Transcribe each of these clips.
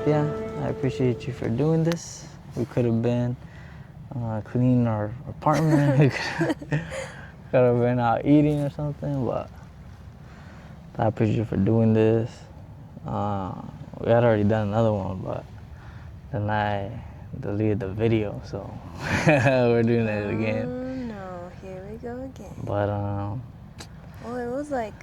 yeah, I appreciate you for doing this. We could have been cleaning our apartment. We could have been out eating or something, but I appreciate you for doing this. We had already done another one, but then I deleted the video, so we're doing it again. Oh no, here we go again. But well, it was like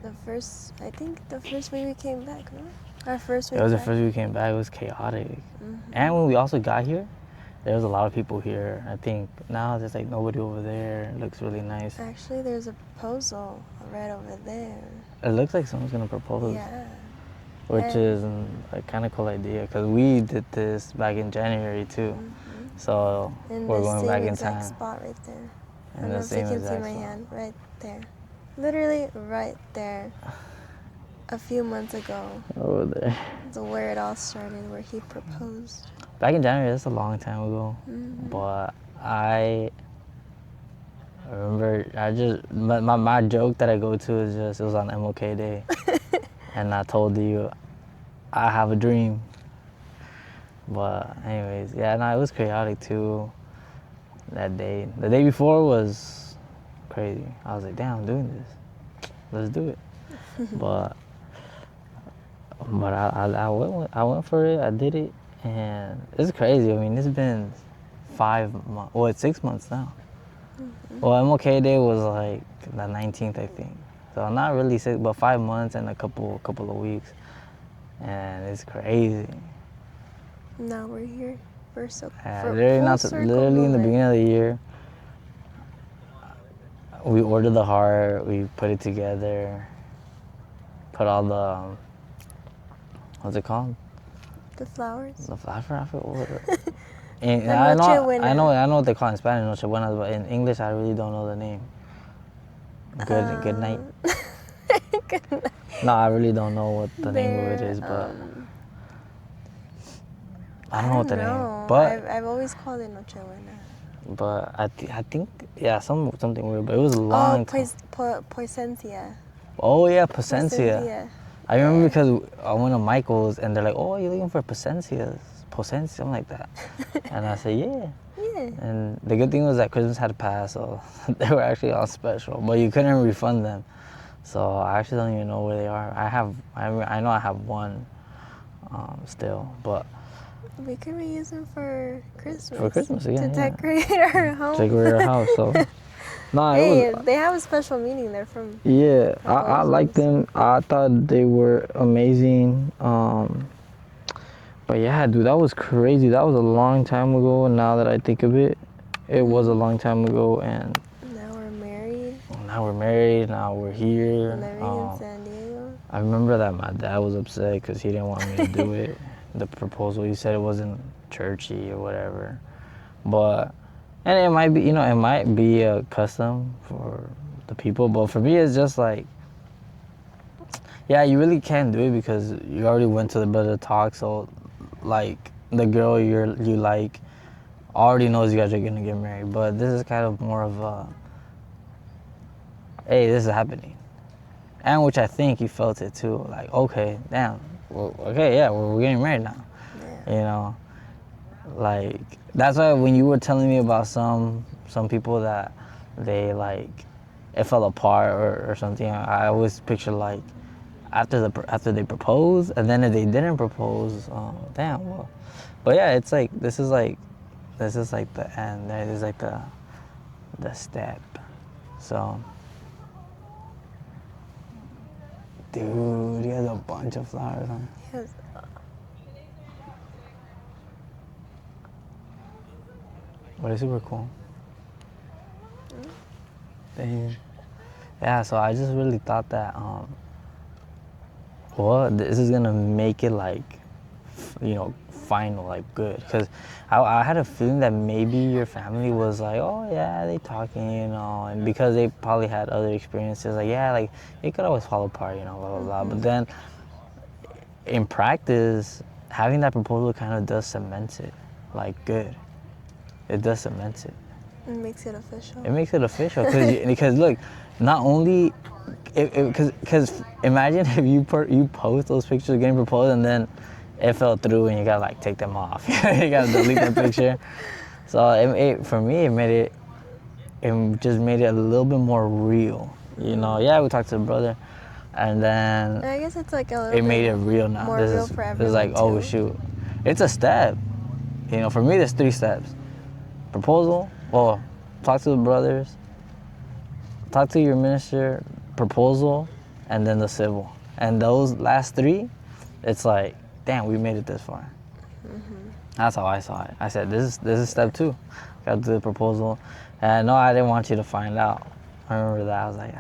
I think the first week we came back, no? Our first week it was back. the first week we came back. It was chaotic, Mm-hmm. and when we also got here, there was a lot of people here. I think now there's like nobody over there. It looks really nice. Actually, there's a proposal right over there. It looks like someone's gonna propose. Yeah. Which is a kind of cool idea, because we did this back in January too. Mm-hmm. So in we're the going same back in exact time. spot right there. I In don't the know if you same can see exact my spot. hand right there. Literally right there. A few months ago. Over there. It's where it all started, where he proposed. Back in January, that's a long time ago. Mm-hmm. But I remember, my joke that I go to is just, it was on MLK Day. And I told you, I have a dream. But anyways, yeah, no, it was chaotic too that day. The day before was crazy. I was like, damn, I'm doing this. Let's do it. but I went for it. I did it, and it's crazy. I mean, it's been 5 months. Well, it's 6 months now. Mm-hmm. Well, MLK Day was like the 19th, I think. So not really 6, but 5 months and a couple of weeks, and it's crazy. Now we're here. We're so literally in the beginning of the year, we ordered the heart, we put it together, put all the what's it called? The flowers. The flower. I forget what. And The I Nochebuena. know what they call it in Spanish, Nochebuenas, but in English I really don't know the name. Good night. Good night. No, I really don't know what the name of it is, but I don't know what the name. But I've always called it Nochebuena. But I think yeah, something weird. But it was a long time. Poisencia. Oh yeah, Posencia. I remember because I went to Michael's and they're like, "Oh, you're looking for Posencias, something like that." And I said, "Yeah." Yeah. And the good thing was that Christmas had passed, so they were actually on special, but you couldn't refund them. So I actually don't even know where they are. I know I have one still, but we could reuse them for Christmas. For Christmas, yeah. To decorate our home. Decorate our house. So no, hey, they have a special meaning. They're from. Yeah, I like them. I thought they were amazing. But yeah, dude, that was crazy. That was a long time ago. Now that I think of it, it was a long time ago, and now we're married. Now we're here. Living in San Diego. I remember that my dad was upset because he didn't want me to do it. The proposal, he said it wasn't churchy or whatever. But and it might be, it might be a custom for the people, but for me, it's just like, yeah, you really can't do it because you already went to the brother talk, so like the girl you like already knows you guys are gonna get married. But this is kind of more of a, hey, this is happening, and which I think he felt it too. Like, okay, damn, well, okay, yeah, we're getting married now. Yeah. Like that's why when you were telling me about some people that they like it fell apart or something, I always picture like after they propose, and then if they didn't propose, damn, well, but yeah, it's like this is like the end. This is like the step. So, dude, he has a bunch of flowers on. Yes. But it's super cool. Yeah, so I just really thought that, this is gonna make it like, final, like good. Because I had a feeling that maybe your family was like, oh yeah, they talking, and because they probably had other experiences, like, yeah, like it could always fall apart, blah, blah, blah. But then in practice, having that proposal kind of does cement it, like good. It does cement it. It makes it official. It makes it official because look, not only, because imagine if you post those pictures getting proposed and then it fell through, and you gotta like take them off. You gotta delete the picture. So for me, it just made it a little bit more real. You know, yeah, we talked to the brother, and then I guess it's like a little it made bit it real now. more This real is for this is like, everyone, oh too. shoot, it's a step. You know, for me, there's 3 steps: proposal, well, talk to the brothers, talk to your minister, proposal, and then the civil. And those last 3, it's like, damn, we made it this far. That's how I saw it. I said, this is step 2. Got to do the proposal. And no, I didn't want you to find out. I remember that. I was like,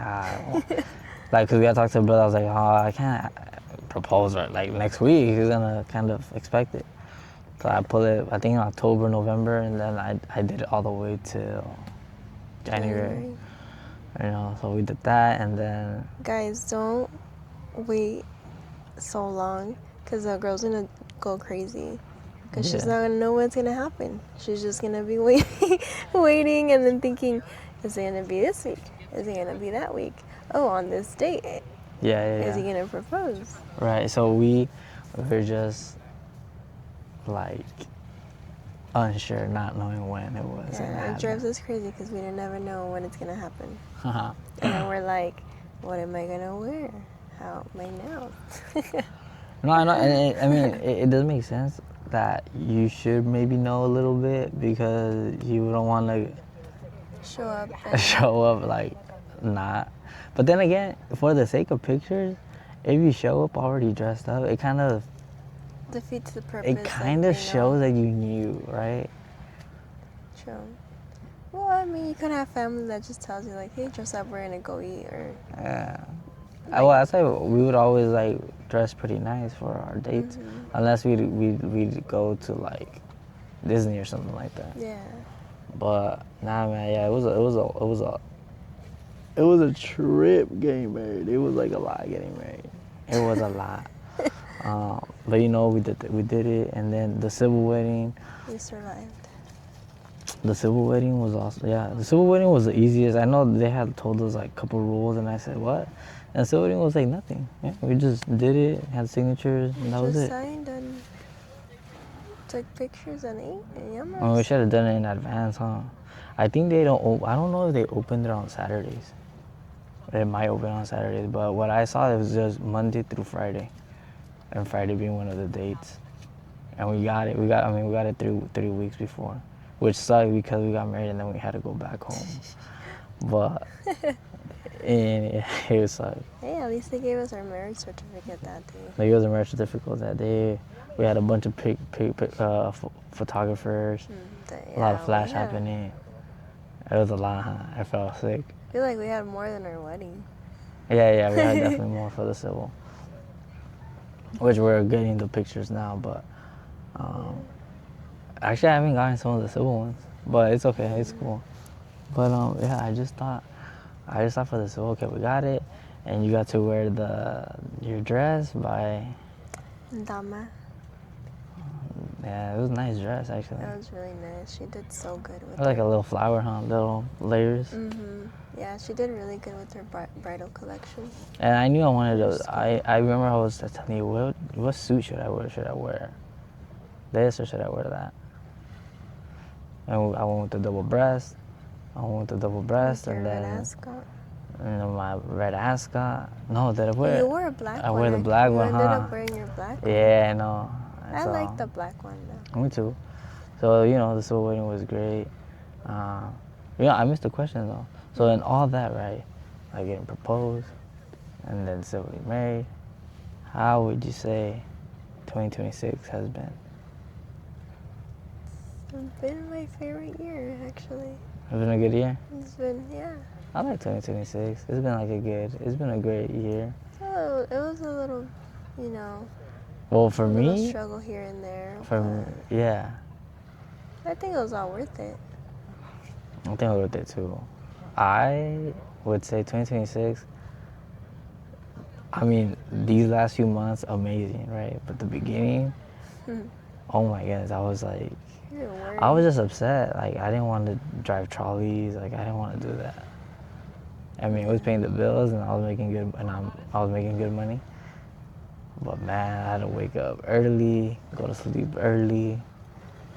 like, because we got to talk to the brother. I was like, oh, I can't propose right, like next week. He's going to kind of expect it. So I put it, I think in October, November, and then I did it all the way till January. You know, so we did that, and then... Guys, don't wait so long, because the girl's going to go crazy. Because she's not going to know what's going to happen. She's just going to be waiting and then thinking, is it going to be this week? Is it going to be that week? Oh, on this date. Is he going to propose? Right, so we were just, like, unsure, not knowing when it was going to happen. It drives us crazy because we never know when it's going to happen. And then we're like, what am I going to wear? How am I now? No, I know, and I mean, it does make sense that you should maybe know a little bit, because you don't want to show up like not. But then again, for the sake of pictures, if you show up already dressed up, it kind of defeats the purpose. It kind of shows that you knew, right? True. Well, I mean, you could have family that just tells you like, hey, dress up, we're gonna go eat, or... Yeah. Well, I say we would always like dress pretty nice for our dates, unless we'd go to like Disney or something like that. Yeah. But nah, man, yeah, it was a trip getting married. It was like a lot getting married. It was a lot. But you know, we did it, and then the civil wedding. We survived. The civil wedding was also, the civil wedding was the easiest. I know they had told us like a couple rules, and I said, what? And the civil wedding was like nothing. Yeah, we just did it, had signatures, and that was it. Signed and took pictures and ate, and Oh, we should have done it in advance, huh? I think I don't know if they opened it on Saturdays. It might open on Saturdays, but what I saw, it was just Monday through Friday, and Friday being one of the dates. And we got it 3 weeks before, which sucked because we got married and then we had to go back home. But it sucked. Hey, at least they gave us our marriage certificate that day. They gave us a marriage certificate that day. We had a bunch of photographers, a lot of flash happening. It was a lot, huh? I felt sick. I feel like we had more than our wedding. Yeah, we had definitely more for the civil. Which we're getting the pictures now, but actually I haven't gotten some of the civil ones. But it's okay, it's cool. But I just thought for the civil, okay, we got it, and you got to wear your dress by Dama. Yeah, it was a nice dress actually. That was really nice. She did so good with it. It was like a little flower, huh? Little layers. Yeah, she did really good with her bridal collection. And I knew I wanted those. I remember I was telling you, what suit should I wear? Should I wear this or should I wear that? And I went with the double breast. And then red ascot. And my red ascot. No, did I wear? You wore a black one. I wear the black one, huh? You ended up wearing your black one. Yeah, I know. I like the black one though. Me too. So the civil wedding was great. I missed the question though. So in all that, right, like getting proposed, and then civilly married, how would you say 2026 has been? It's been my favorite year, actually. It's been a good year? It's been, yeah. I like 2026. It's been a great year. Oh, it was a little, Well, for me, struggle here and there. Yeah. I think it was all worth it. I think I worth it too. I would say 2026. I mean, these last few months, amazing, right? But the beginning, oh my goodness, I was like, I was just upset. Like, I didn't want to drive trolleys. Like, I didn't want to do that. I mean, it was paying the bills, and I was making good, I was making good money. But man, I had to wake up early, go to sleep early.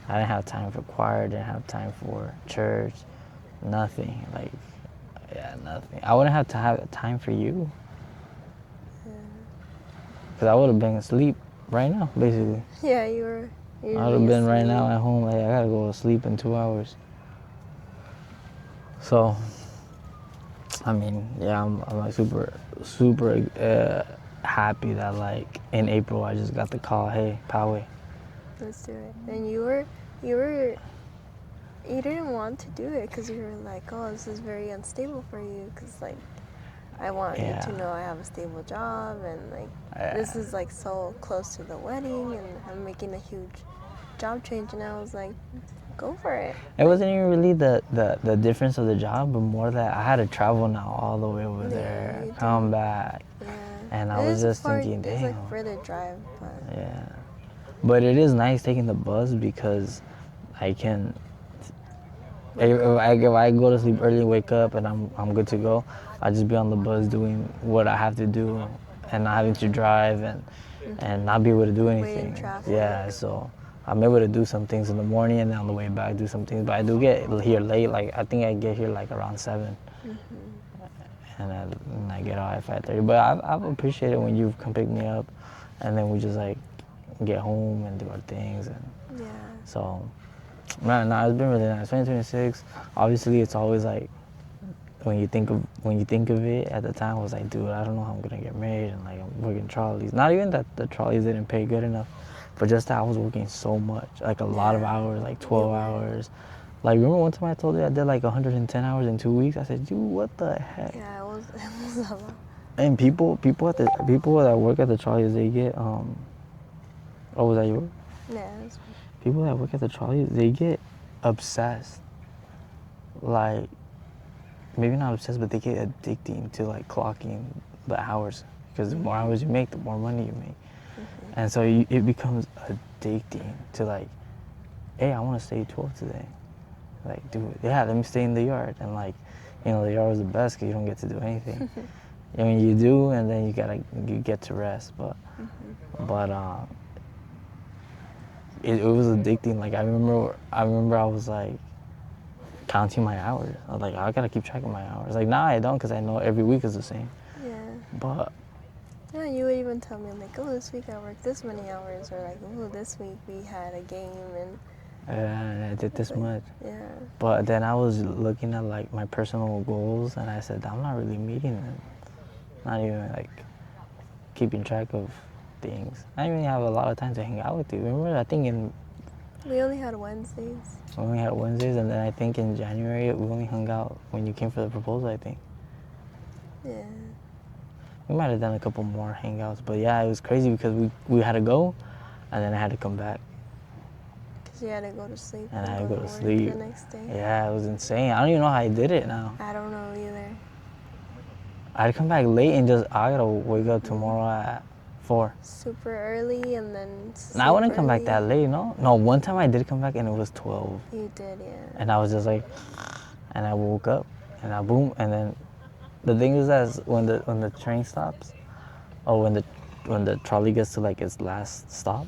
I didn't have time for choir, didn't have time for church, nothing. Like, yeah, nothing. I wouldn't have to have time for you. Because I would have been asleep right now, basically. Yeah, you were. I would have been right now at home, like, I gotta go to sleep in 2 hours. So, I mean, yeah, I'm like super happy that, like, in April I just got the call, hey, Poway. Let's do it. And you didn't want to do it because you were like, oh, this is very unstable for you because, like, I want you to know I have a stable job and, like, this is, like, so close to the wedding and I'm making a huge job change. And I was like, go for it. It wasn't even really the difference of the job, but more that I had to travel now all the way over there, come back. Yeah. And I was just thinking, damn. It's like further drive, but. Yeah. But it is nice taking the bus because I can, if I go to sleep early, wake up, and I'm good to go, I'll just be on the bus doing what I have to do and not having to drive and not be able to do anything. Yeah, so I'm able to do some things in the morning and then on the way back do some things. But I do get here late, like I think I get here like around 7. And I get out at 5:30. But I've appreciated when you've come pick me up and then we just like get home and do our things. And yeah. So, man, no, it's been really nice. 2026, obviously it's always like, when you think of it at the time, I was like, dude, I don't know how I'm gonna get married and like I'm working trolleys. Not even that the trolleys didn't pay good enough, but just that I was working so much, like a lot of hours, like 12 hours. Like, remember one time I told you I did like 110 hours in 2 weeks? I said, dude, what the heck? Yeah, it was a lot. And people that work at the trolleys, they get oh, was that yours? Yeah. People that work at the trolleys, they get obsessed. Like, maybe not obsessed, but they get addicting to like clocking the hours, because the more hours you make, the more money you make. And so it becomes addicting to like, hey, I want to stay 12 today. Like, dude, yeah, let me stay in the yard. And like, you know, the yard was the best because you don't get to do anything. I mean, you do, and then you get to rest. But it was addicting. Like, I remember I was like counting my hours. I was like, I gotta keep track of my hours. Like, now I don't because I know every week is the same. Yeah. But yeah, you would even tell me like, oh, this week I worked this many hours, or like, oh, this week we had a game and. I did this much. Yeah. But then I was looking at like my personal goals, and I said, I'm not really meeting them. Not even like keeping track of things. I didn't even have a lot of time to hang out with you. Remember, I think we only had Wednesdays. We only had Wednesdays, and then I think in January we only hung out when you came for the proposal, I think. Yeah. We might have done a couple more hangouts, but yeah, it was crazy because we had to go, and then I had to come back. Because you had to go to sleep. And I had to go to sleep. The next day. Yeah, it was insane. I don't even know how I did it now. I don't know either. I had to come back late and I gotta wake up tomorrow at 4. Super early and then No, I wouldn't come back that late, no? No, one time I did come back and it was 12. You did, yeah. And I was just like, and I woke up and I boom, and then the thing is that when the train stops, or when the trolley gets to like its last stop,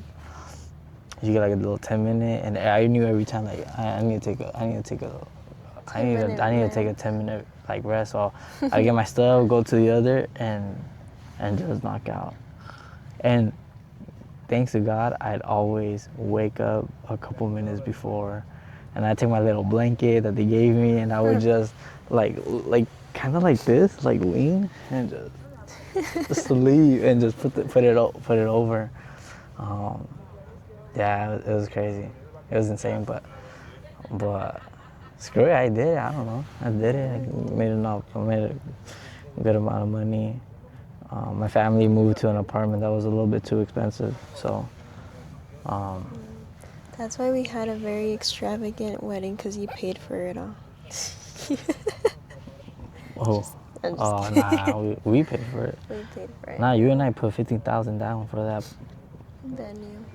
you get like a little 10-minute, and I knew every time like I need to take a 10-minute like rest. So I get my stuff, go to the other, and just knock out. And thanks to God, I'd always wake up a couple minutes before, and I'd take my little blanket that they gave me, and I would just like kind of like this, like lean and just sleep and just put it over. Yeah, it was crazy. It was insane, but screw it, I did it. I don't know. I did it. I made a good amount of money. My family moved to an apartment that was a little bit too expensive, so. That's why we had a very extravagant wedding, because you paid for it all. Nah, we paid for it. We paid for it. Nah, you and I put $15,000 down for that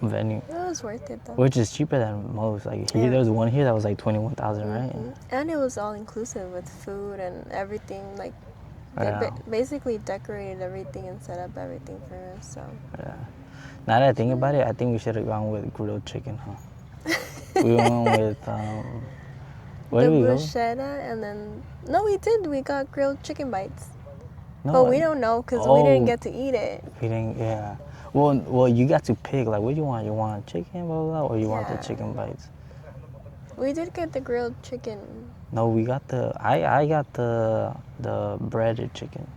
venue. It was worth it though. Which is cheaper than most. Like there was one here that was like $21,000, right? And it was all inclusive with food and everything. Like They Yeah. basically decorated everything and set up everything for us. So Yeah. Now that I think about it, I think we should have gone with grilled chicken, huh? We went with where the did we go? bruschetta, and then no, we did. We got grilled chicken bites, No. but we don't know because we didn't get to eat it. We didn't. Yeah. Well, you got to pick. Like, what do you want? You want chicken, blah blah, blah, or you want the Yeah. chicken bites? We did get the grilled chicken No, we got the. I got the breaded chicken.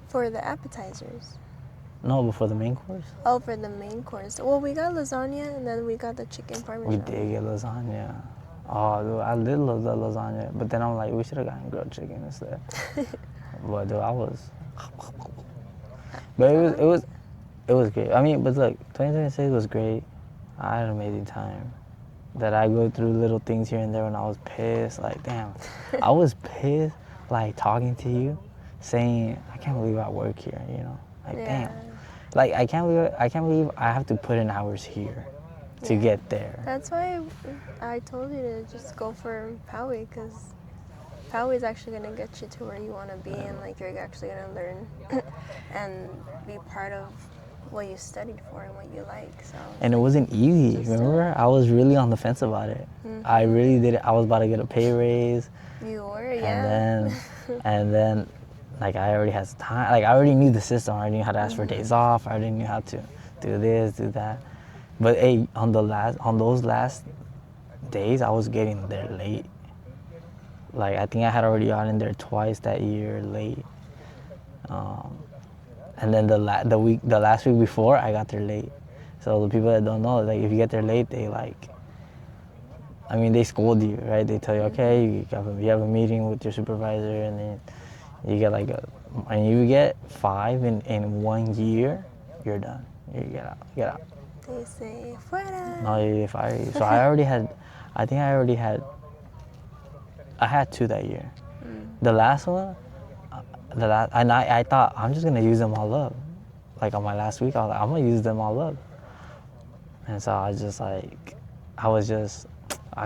for the appetizers. No, but for the main course, Oh, for the main course. Well, we got lasagna and then we got the chicken parmesan. we did get lasagna. Oh, dude, I did love the lasagna, but then I'm like, we should have gotten grilled chicken instead. But dude, I was. But it was great. I mean, but look, 2026 was great. I had an amazing time. That I go through little things here and there when I was pissed. Like, damn, I was pissed. Like talking to you, saying, I can't believe I work here. You know, like Yeah. damn. Like I can't believe I have to put in hours here to Yeah. get there. That's why I told you to just go for Poway, because Poway is actually going to get you to where you want to be, and like you're actually going to learn and be part of what you studied for and what you like. So And it wasn't easy. Just do Remember, I was really on the fence about it. I really did it. I was about to get a pay raise, you were, yeah. and then, like I already had time. Like I already knew the system. I already knew how to ask for days off. I already knew how to do this, do that. But hey, on those last days, I was getting there late. Like I think I had already gotten there twice that year late. And then the last week before, I got there late. So the people that don't know, like if you get there late, they like, I mean, they scold you, right? They tell you, okay, you have a meeting with your supervisor, and then you get like and you get 5 in 1 year, you're done. You get out. They say, fuera. No, you get fired. So I already had, I think I had 2 that year. The last one, and I thought I'm just gonna use them all up. Like on my last week, I was like, I'm gonna use them all up. And so I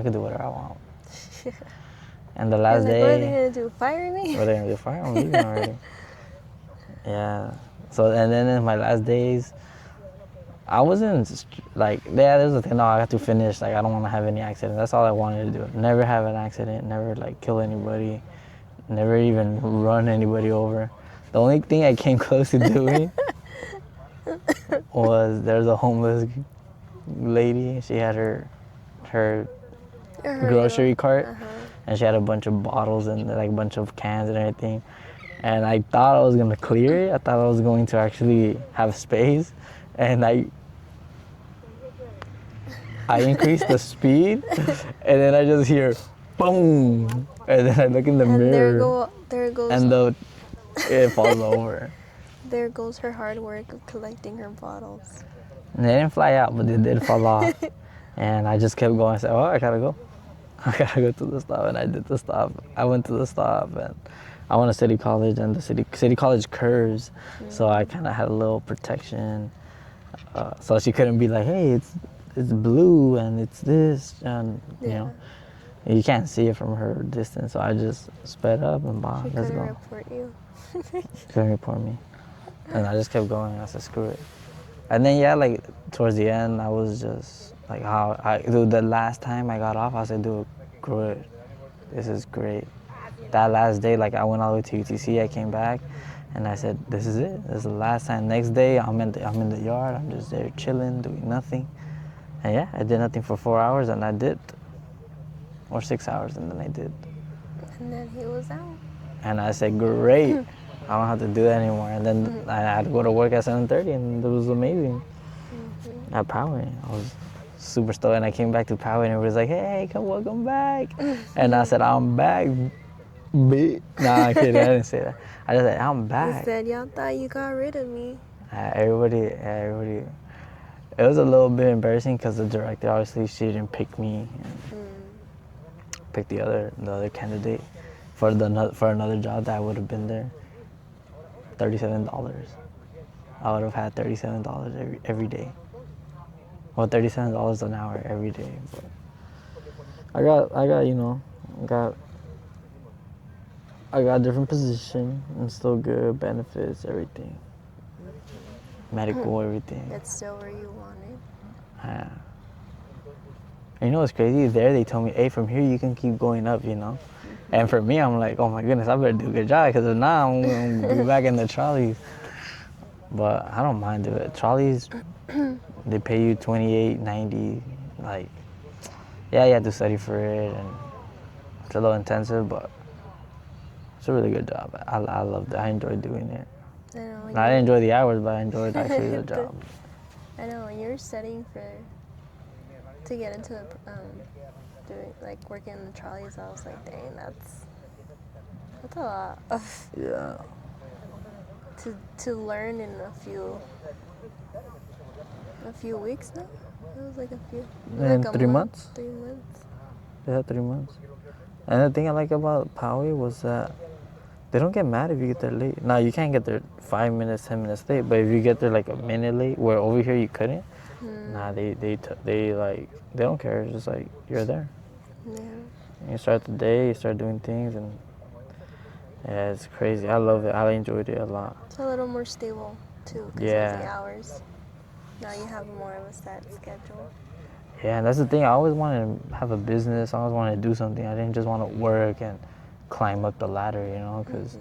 could do whatever I want. And the last Like, day, what are they going to do, fire me? what are they gonna do? Fire? I'm leaving already. Yeah. So and then in my last days, I wasn't like, yeah, there's a thing. No, I have to finish. Like I don't want to have any accident. That's all I wanted to do. Never have an accident. Never like kill anybody. Never even run anybody over. The only thing I came close to doing was there's a homeless lady. She had her grocery cart, and she had a bunch of bottles and like a bunch of cans and everything. And I thought I was gonna clear it. I thought I was going to actually have space, and I increased the speed, and then I just hear boom, and then I look in the And mirror, there goes, and it falls over. there goes her hard work of collecting her bottles. And they didn't fly out, but they did fall off. And I just kept going. I said, oh, I gotta go. I gotta go to the stop. And I did the stop. I went to the stop, and I went to City College, and the City College curves. So I kind of had a little protection. So she couldn't be like, hey, it's blue, and it's this, and you know. You can't see it from her distance. So I just sped up and She let's couldn't go. report you. She couldn't report me. And I just kept going. I said, screw it. And then, yeah, like, towards the end, I was just, like, dude, the last time I got off, I said, dude, good. This is great. That last day, like, I went all the way to UTC, I came back, and I said, this is it. This is the last time. Next day, I'm in the yard, I'm just there chilling, doing nothing. And yeah, I did nothing for 4 hours, and I did. Or 6 hours, and then I did. And then he was out. And I said, great. I don't have to do that anymore. And then I had to go to work at 7:30, and it was amazing. At Poway, I was super stoked, and I came back to Poway, and everybody was like, "Hey, welcome back." And I said, "I'm back, bitch." Nah, I'm kidding. I didn't say that. I just said, "I'm He back." said, y'all thought you got rid of me. Everybody. It was a little bit embarrassing because the director, obviously, she didn't pick me. Pick the other candidate for another job that I would have been there. $37. I would have had $37 every day. Well, $37 an hour every day. But I got I got a different position and still good benefits, everything, medical, everything. That's still where you wanted. Yeah. And you know what's crazy? There they told me, hey, from here you can keep going up, you know. And for me, I'm like, oh my goodness, I better do a good job because if not, I'm gonna be back in the trolleys. But I don't mind doing it. Trolleys, they pay you $28.90. Like, yeah, you have to study for it, and it's a little intensive, but it's a really good job. I loved it. I enjoyed doing it. I know. And I didn't enjoy the hours, but I enjoyed actually the job. I know when you're studying to get into doing like working in the trolleys, I was like, dang, that's a lot of Yeah. to learn in a few weeks now. It was like a few. In Like a 3 months? 3 months. Yeah, 3 months. And the thing I like about Powie was that they don't get mad if you get there late. Now, you can't get there 5 minutes, 10 minutes late, but if you get there like a minute late, where over here you couldn't, nah, they don't care. It's just like, you're there. Yeah. And you start the day, you start doing things, and yeah, it's crazy. I love it. I enjoyed it a lot. It's a little more stable too because of the hours. Now you have more of a set schedule. Yeah, and that's the thing. I always wanted to have a business. I always wanted to do something. I didn't just want to work and climb up the ladder, you know, because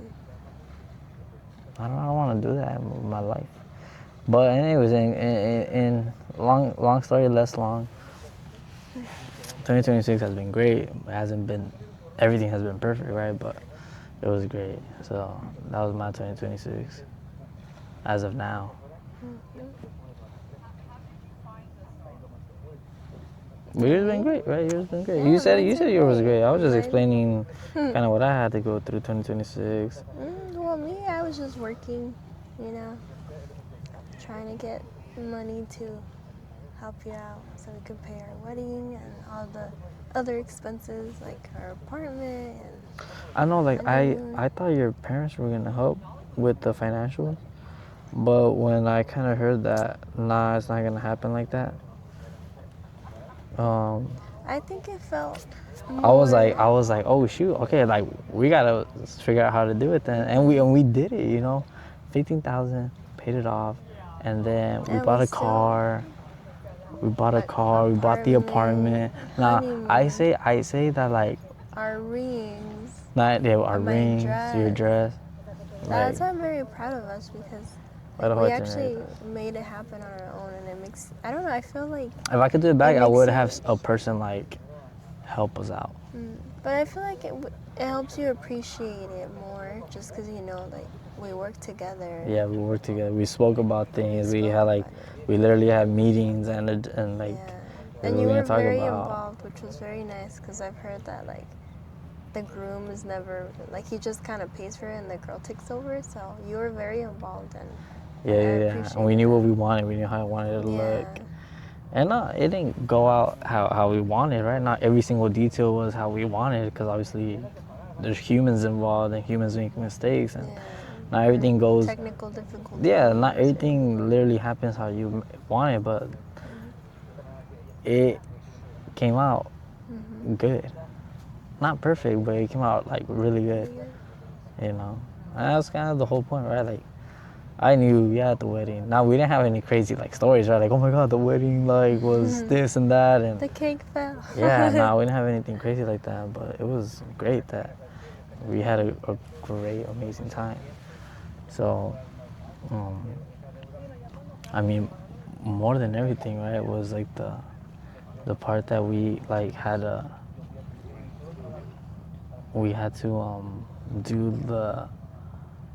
I don't want to do that in my life. But anyways, in long story less long, 2026 has been great. It hasn't been, everything has been perfect, right? But it was great. So that was my 2026 as of now. But yours been great, right? Yours been great. Yeah, you said mine's been yours was great. great. I was just Mine- explaining kind of what I had to go through 2026. Well, me, I was just working, you know, trying to get money to help you out so we could pay our wedding and all the other expenses like our apartment and I know, like honeymoon. I thought your parents were gonna help with the financials, but when I kind of heard that, nah, it's not gonna happen like that. I think it felt I was more- like, oh shoot, okay, like we gotta figure out how to do it then, and we did it, you know, 15,000, paid it off, and then we And bought we a still- car. We bought a car. We bought the apartment. Now honeymoon. I say that like, our rings. not yeah, our my rings, your dress. dress. That's why I'm very proud of us because Why the we hell actually made it happen on our own, and it makes. I don't know. I feel like. If I could do it back, It I makes would you- have a person like help us out. But I feel like it helps you appreciate it more, just because you know, like we work together. Yeah, we worked together. We spoke about things. We spoke had like, about we literally had meetings and like. Yeah. we And were you gonna were talk very about- involved, which was very nice because I've heard that like the groom is never like he just kind of pays for it and the girl takes over. So you were very involved and I Yeah. appreciate And we knew that. what we wanted. We knew how I wanted it to Yeah. look. And it didn't go out how we wanted, right? Not every single detail was how we wanted, because obviously there's humans involved and humans make mistakes, and not everything goes. Technical difficulties. Yeah, not everything literally happens how you want it, but it came out good. Not perfect, but it came out like really good, you know. And that's kind of the whole point, right? Like, I knew, yeah, at the wedding. Now, we didn't have any crazy like stories, right? Like, oh my God, the wedding like was this and that, and The cake fell. yeah, no, we didn't have anything crazy like that, but it was great that we had a great, amazing time. So, I mean, more than everything, right, was like the part that we like we had to do the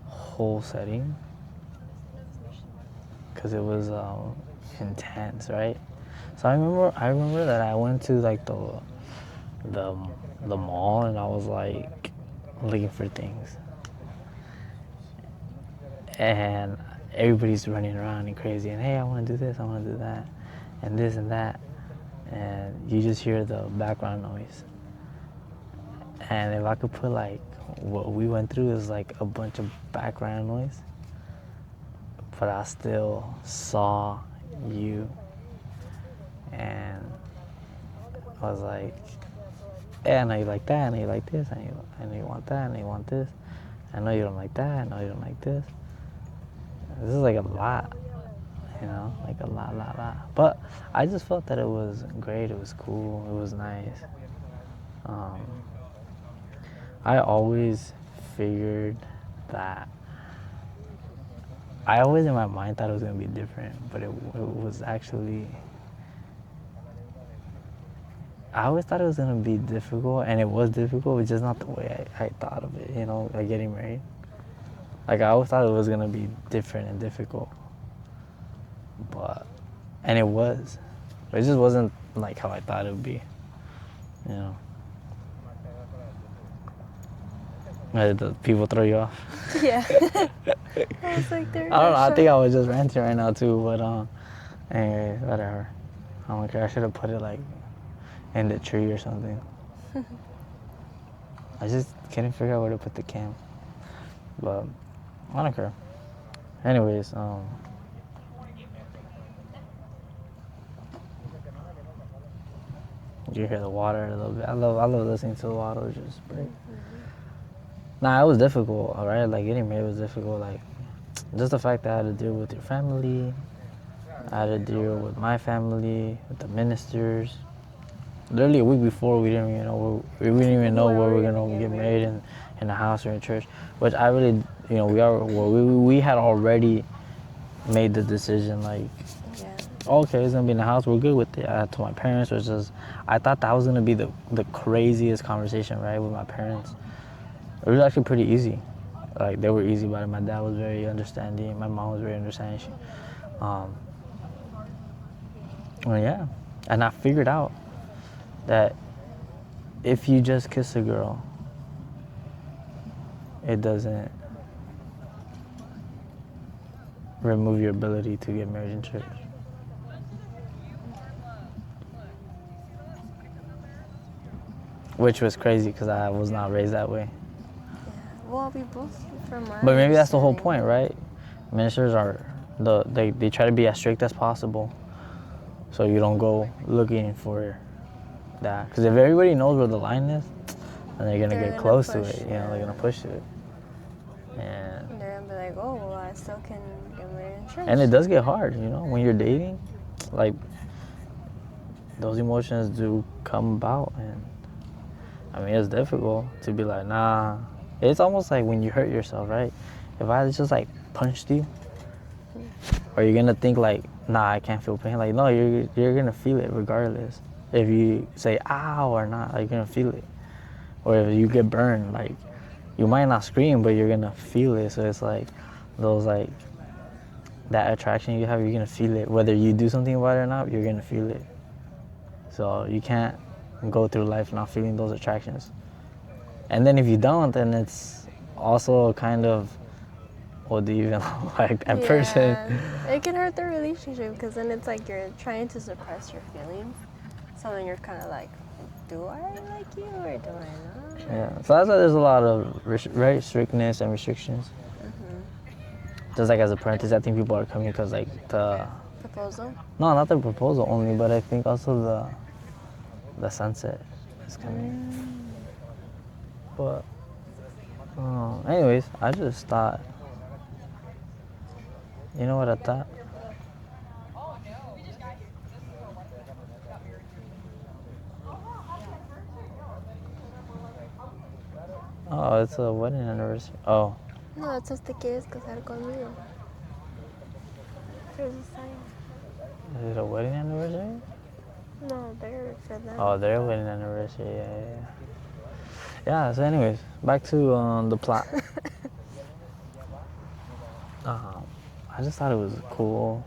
whole setting, because it was intense, right? So I remember that I went to like the mall, and I was like looking for things, and everybody's running around and crazy, and hey, I want to do this, I want to do that, and this and that, and you just hear the background noise. And if I could put like what we went through is like a bunch of background noise, but I still saw you, and I was like, I know you like that, I know you like this, I know you want that, I know you want this. I know you don't like that, I know you don't like this. This is like a lot, like a lot. But I just felt that it was great, it was cool, it was nice. I always figured that, I always in my mind thought it was going to be different, but it was actually, I always thought it was going to be difficult, and it was difficult, but just not the way I thought of it, like getting married. Like I always thought it was going to be different and difficult, and it was. But it just wasn't like how I thought it would be, Did the people throw you off? Yeah. I was like, they're I don't know, I think I was just ranting right now too, but anyway, whatever. I don't care, I should have put it like in the tree or something. I just couldn't figure out where to put the cam. But I don't care. Anyways, you hear the water a little bit. I love listening to the water just break. Nah, it was difficult, alright? Like getting married was difficult. Like just the fact that I had to deal with your family, I had to deal with my family, with the ministers. Literally a week before, we didn't even know where we were gonna get married in the house or in church. Which I really, we had already made the decision. Like, okay, it's gonna be in the house. We're good with it. I told my parents, I thought that was gonna be the craziest conversation, right, with my parents. It was actually pretty easy. Like they were easy about it. My dad was very understanding. My mom was very understanding. Yeah, and I figured out that if you just kiss a girl, it doesn't remove your ability to get married in church. Which was crazy because I was not raised that way. Well, we both from our But maybe that's the whole point, right? Ministers they try to be as strict as possible, so you don't go looking for that. Because if everybody knows where the line is, then they're gonna get close to it. They're gonna push to it. And they're gonna be like, oh, well, I still can get married in church. And it does get hard, when you're dating, like those emotions do come about, and I mean it's difficult to be like, nah. It's almost like when you hurt yourself, right? If I just like punched you, are you gonna think like, nah, I can't feel pain? Like, no, you're gonna feel it regardless. If you say ow or not, like, you're gonna feel it. Or if you get burned, like, you might not scream, but you're gonna feel it. So it's like those like that attraction you have, you're gonna feel it. Whether you do something about it or not, you're gonna feel it. So you can't go through life not feeling those attractions. And then if you don't, then it's also kind of, what do you even like that person? It can hurt the relationship because then it's like you're trying to suppress your feelings. So then you're kind of like, do I like you or do I not? Yeah, so that's why there's a lot of strictness and restrictions. Just like as a parenthesis, I think people are coming because like the proposal. No, not the proposal only, but I think also the sunset is coming. But anyways, I just thought, you know what I thought? Oh, it's a wedding anniversary. Oh. No, it says te quieres casar conmigo. There's a sign. Is it a wedding anniversary? No, they're for them. Oh, their wedding anniversary, yeah. Yeah, so anyways, back to the plot. I just thought it was cool.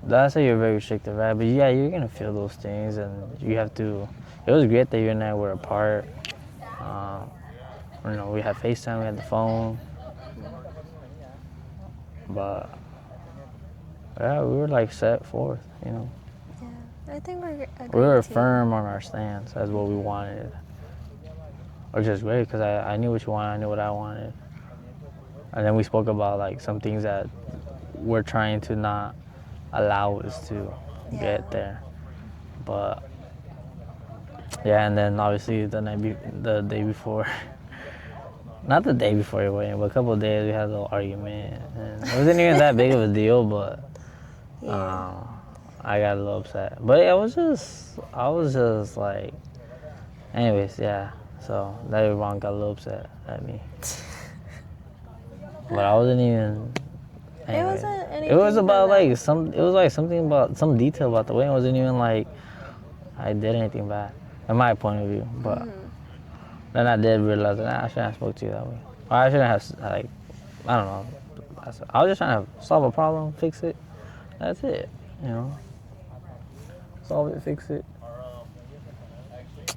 That's how you're very restricted, right? But yeah, you're gonna feel those things, and you have to. It was great that you and I were apart. We had FaceTime, we had the phone, but yeah, we were like set forth, Yeah, I think we were firm on our stance as what we wanted, which is great because I knew what you wanted, I knew what I wanted. And then we spoke about like some things that we're trying to not allow us to get there. But Yeah, and then obviously the day before, not the day before your wedding, but a couple of days we had a little argument, and it wasn't even that big of a deal, but Yeah. I got a little upset. But I was just like, anyways, yeah. So that Ron got a little upset at me, but I wasn't even. Anyway, It wasn't anything. it was about from like some. It was like something about some detail about the wedding. It wasn't even like I did anything bad, in my point of view. But then I did realize that I shouldn't have spoke to you that way. Or I shouldn't have like, I don't know. I was just trying to solve a problem, fix it. That's it, you know. Solve it, fix it.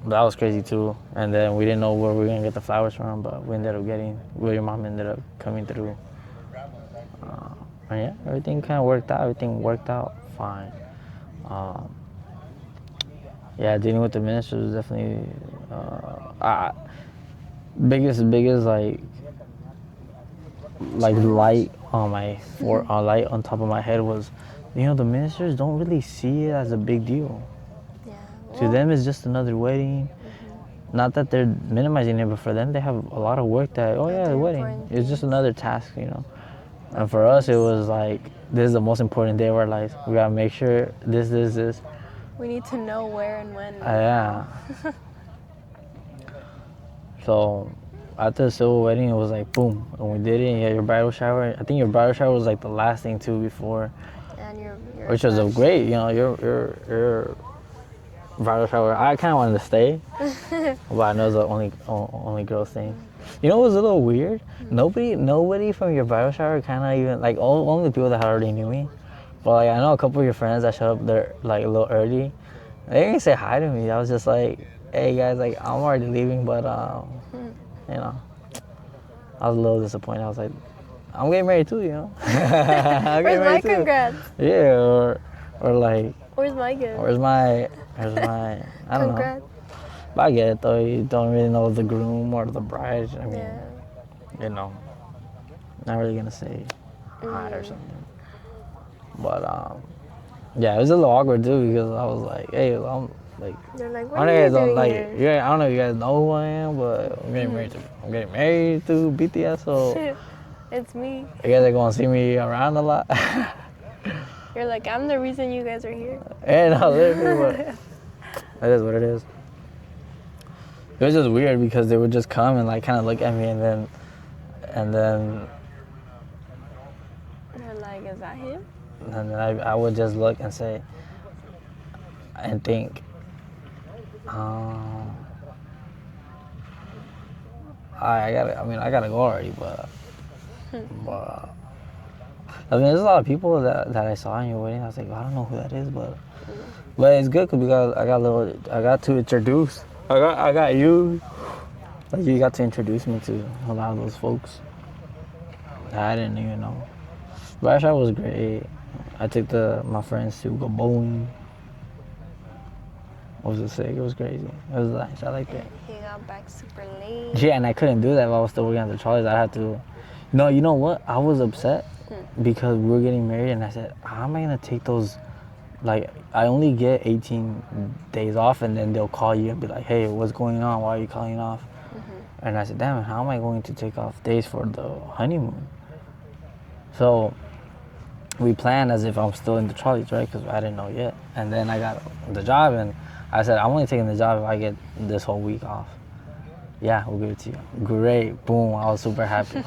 But that was crazy too. And then we didn't know where we were gonna get the flowers from, but we ended up getting where your mom ended up coming through. And yeah, everything kind of worked out. Everything worked out fine. Yeah, dealing with the minister was definitely biggest like light on my light on top of my head was, the ministers don't really see it as a big deal. Yeah. To them, it's just another wedding. Not that they're minimizing it, but for them, they have a lot of work that, oh yeah, the wedding. It's just another task, And for us, it was like, this is the most important day of our lives. We gotta make sure this. We need to know where and when. Yeah. So after the civil wedding, it was like boom, and we did it. And yeah, your bridal shower. I think your bridal shower was like the last thing too before, And your which was a great. Your bridal shower. I kind of wanted to stay, but I know it's the only girls thing. You know what was a little weird? Nobody from your bridal shower kind of even like only people that already knew me. But like I know a couple of your friends that showed up there like a little early. They didn't say hi to me. I was just like, hey guys, like I'm already leaving, but I was a little disappointed. I was like, I'm getting married too, I'm Where's my congrats? Yeah, or like, Where's my gift? where's my, I don't Congrats. know. But I get it though. You don't really know the groom or the bride. I mean, Yeah. not really gonna say hi or something. But yeah, it was a little awkward too because I was like, hey, I'm like, They're like, I what don't are you know doing like, here? yeah, I don't know if you guys know who I am, but I'm getting married to Bitia, so It's me. you guys are gonna see me around a lot. You're like, I'm the reason you guys are here. And literally, but that is what it is. It was just weird because they would just come and like kind of look at me and then They're like, is that him? and then I would just look and say and think, I gotta go already, but I mean, there's a lot of people that I saw in your wedding. I was like, well, I don't know who that is, but it's good because I got to introduce. I got you. Like you got to introduce me to a lot of those folks that I didn't even know. But that was great. I took my friends to go bowling. It was sick. It was crazy. It was nice. I liked it. He got back super late. Yeah, and I couldn't do that while I was still working at the Charlie's. I had to. No, you know what? I was upset because we were getting married, and I said, how am I gonna take those? Like, I only get 18 days off, and then they'll call you and be like, hey, what's going on? Why are you calling off? And I said, damn, how am I going to take off days for the honeymoon? So we planned as if I'm still in the Charlie's, right? Because I didn't know yet. And then I got the job, and I said, I'm only taking the job if I get this whole week off. Yeah, we'll give it to you. Great. Boom. I was super happy.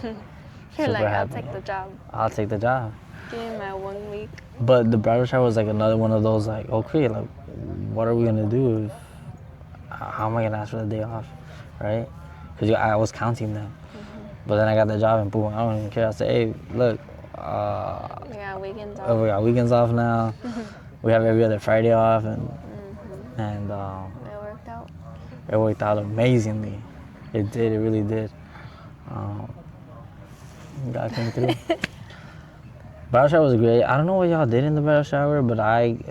You're like, I'll happy. take the job. I'll take the job. Give me my 1 week. But the bridal shower was like another one of those like, okay, like, what are we gonna do? How am I gonna ask for the day off, right? Because I was counting them. But then I got the job and boom, I don't even care. I said, hey, look, We got weekends off. we got weekends off now. We have every other Friday off, and It worked out. it worked out amazingly. It did. It really did. God came through. Bridal shower was great. I don't know what y'all did in the bridal shower, but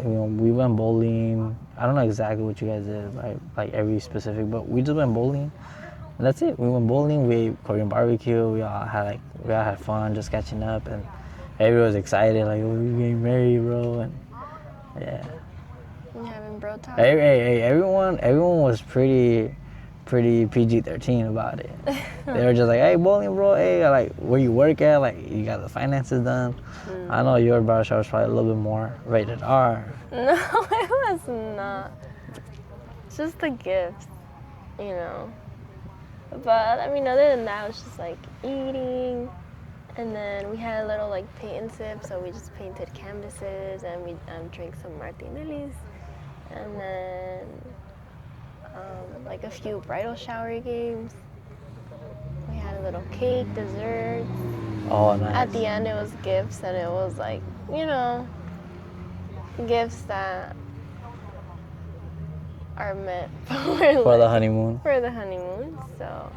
we went bowling. I don't know exactly what you guys did, like every specific, but we just went bowling. And that's it. We went bowling. We ate Korean barbecue. We all had fun, just catching up, and everyone was excited. Like, oh, we getting married, bro. And yeah, You having bro talk? Hey, everyone was pretty PG-13 about it. They were just like, hey, bowling bro, hey, like, where you work at, like, you got the finances done. I know your barbershop was probably a little bit more rated R. No, it was not. It's just the gifts, you know. But I mean, other than that, it was just like eating, and then we had a little like paint and sip, so we just painted canvases and we drank some martinis, and then like a few bridal shower games. We had a little cake, desserts. Oh, nice. At the end, it was gifts, and it was like, you know, gifts that are meant for the honeymoon. For the honeymoon, so.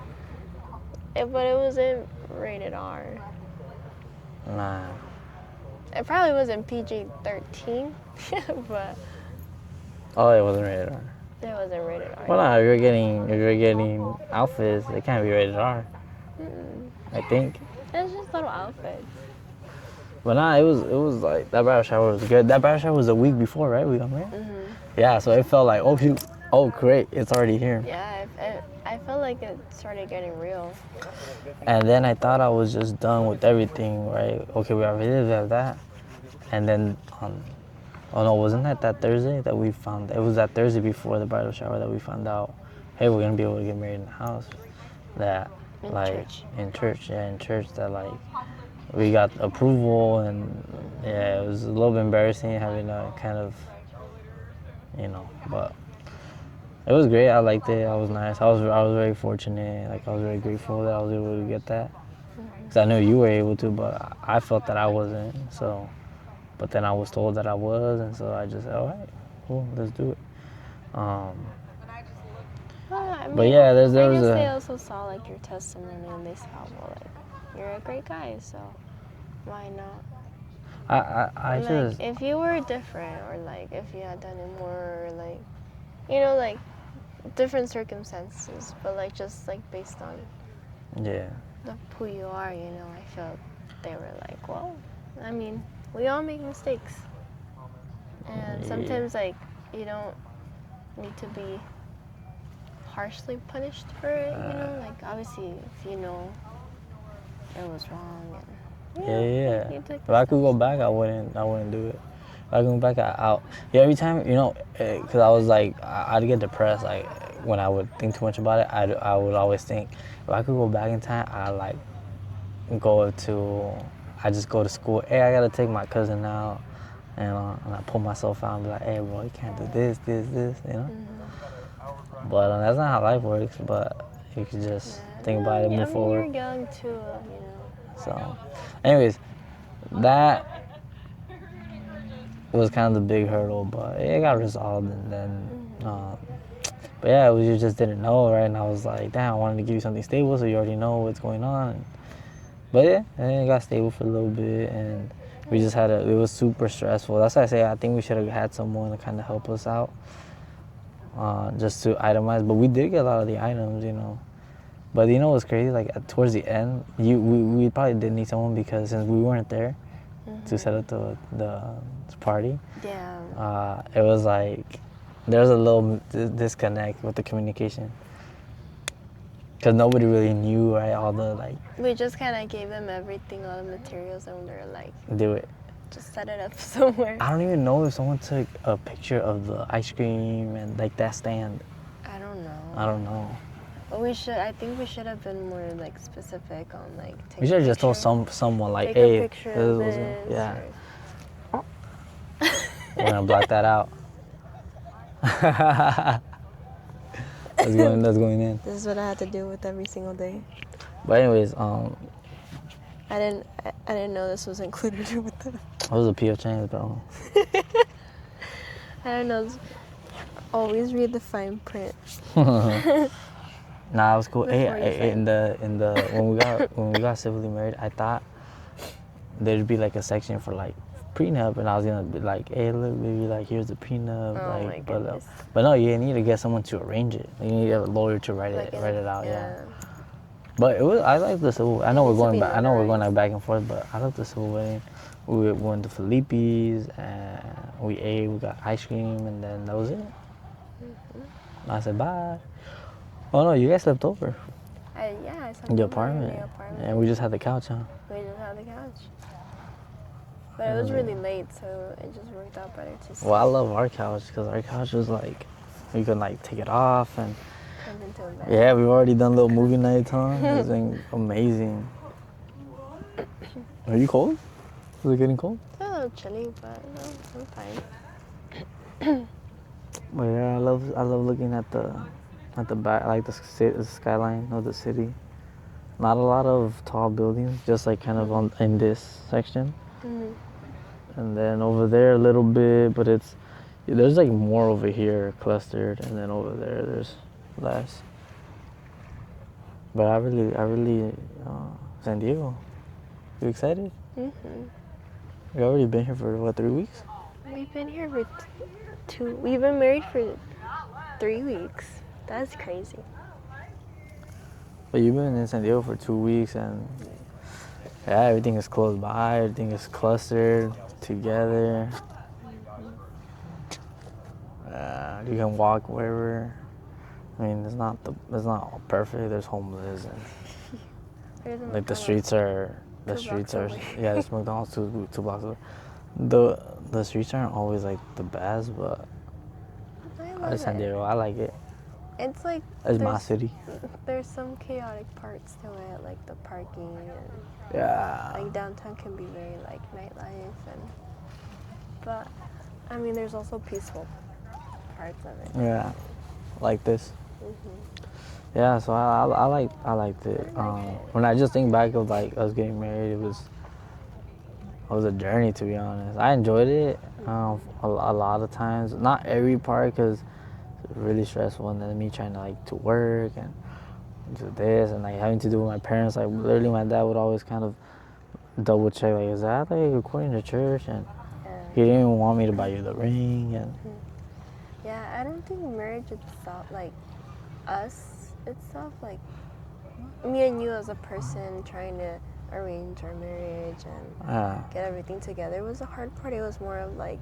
But it wasn't rated R. Nah. It probably wasn't PG-13, but. Oh, it wasn't rated R. It wasn't rated R. Well, no, if you're getting outfits, it can't be rated R. I think. It's just little outfits. But nah, it was like that bridal shower was good. That bridal shower was a week before, right? We got married. Yeah, so it felt like, oh great, it's already here. Yeah, I felt like it started getting real. And then I thought I was just done with everything, right? Okay, we already did that. And then, oh no, wasn't that Thursday that we found? It was that Thursday before the bridal shower that we found out, hey, we're gonna be able to get married in the house. That, in church, that like, we got approval, and yeah, it was a little bit embarrassing having a kind of, you know, but it was great. I liked it. I was nice. I was very fortunate. Like, I was very grateful that I was able to get that. Because I knew you were able to, but I felt that I wasn't. So, but then I was told that I was, and so I just said, all right, cool, let's do it. I mean, but yeah, there was they also saw like your testimony, and they saw, well, like, you're a great guy, so why not? I like, just, if you were different, or like if you had done it more, or like, you know, like different circumstances, but like just like based on who you are, you know, I felt they were like, well, I mean, we all make mistakes, and sometimes like you don't need to be harshly punished for it, you know, like obviously if you know it was wrong, and if I could go back, I wouldn't do it. If I could go back, every time, you know, because I was like, I'd get depressed, like when I would think too much about it. I would always think, if I could go back in time, I just go to school. Hey, I gotta take my cousin out, and I pull myself out and be like, hey, bro, you can't do this, you know. But that's not how life works. But you can just think about it, move forward. You're young too, you know. So, anyways, that was kind of the big hurdle, but it got resolved, and then, but yeah, you just didn't know, right? And I was like, damn, I wanted to give you something stable, so you already know what's going on. But yeah, and then it got stable for a little bit, and we just it was super stressful. That's why I say I think we should have had someone to kind of help us out, just to itemize. But we did get a lot of the items, you know. But you know what's crazy? Like towards the end, we probably did need someone, because since we weren't there to set up the party, it was like there was a little disconnect with the communication, because nobody really knew, right? All the like. We just kind of gave them everything, all the materials, and they're like, do it. Just set it up somewhere. I don't even know if someone took a picture of the ice cream and like that stand. I don't know. But I think we should have been more like specific on like. We should have just told someone like, take hey, a picture of this, yeah. We're gonna block that out. That's going in. This is what I had to deal with every single day. But anyways, I didn't know this was included with them. It was a PO change, bro. I don't know. Always read the fine print. Nah, it was cool. Hey, in the when we got civilly married, I thought there'd be like a section for like prenup, and I was gonna be like, hey, look, baby, like here's the prenup, like, but no, you need to get someone to arrange it. You need a lawyer to write it out, yeah. But I like the civil. I know we're needs to going be back. I know we're going notarized. like back and forth, but I like the civil wedding. We went to Felipe's and we ate. We got ice cream, and then that was it. I said bye. Oh no, you guys slept over I slept in the over in apartment, the apartment. and we just had the couch, huh? We just had the couch. But it was really late, so it just worked out better to sleep. Well, I love our couch because our couch was like, you can like take it off and Turned into a bed. yeah, we've already done little movie nights, huh? It's been amazing. Are you cold? Is it getting cold? It's a little chilly, but no, I'm fine. But yeah, I love looking at the back, like the skyline of the city. Not a lot of tall buildings, just like kind of on in this section, and then over there a little bit, but there's like more over here clustered, and then over there there's less. But I really San Diego. You excited? You already been here for what, 3 weeks? We've been here for we've been married for 3 weeks. That's crazy. But you've been in San Diego for 2 weeks, and yeah, everything is close by. Everything is clustered together. You can walk wherever. I mean, it's not perfect. There's homeless and There's a like the McDonald's. streets are away. yeah. There's McDonald's two blocks away. The streets aren't always like the best, but I love San it. Diego, I like it. It's like It's my city. there's some chaotic parts to it, like the parking and Yeah. like downtown can be very like nightlife but I mean there's also peaceful parts of it. Yeah. Like this. Yeah, so I liked it. When I just think back of like us getting married, it was a journey, to be honest. I enjoyed it a lot of times. Not every part, because it's really stressful, and then me trying to work and do this and like having to do with my parents. Like literally, my dad would always kind of double check, like, is that like according to church? And he didn't even want me to buy you the ring. And Yeah, I don't think marriage itself, like us itself, like me and you as a person trying to arrange our marriage and get everything together was the hard part. It was more of like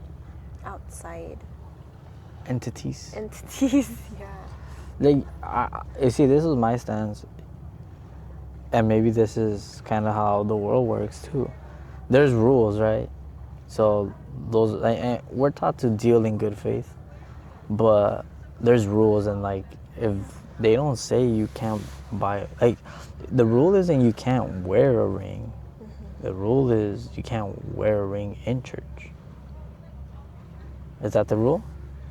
outside entities. Yeah. Like, you see, this is my stance, and maybe this is kind of how the world works too. There's rules, right? So those, and we're taught to deal in good faith, but there's rules, and like if they don't say you can't buy, like the rule isn't you can't wear a ring. The rule is you can't wear a ring in church. Is that the rule,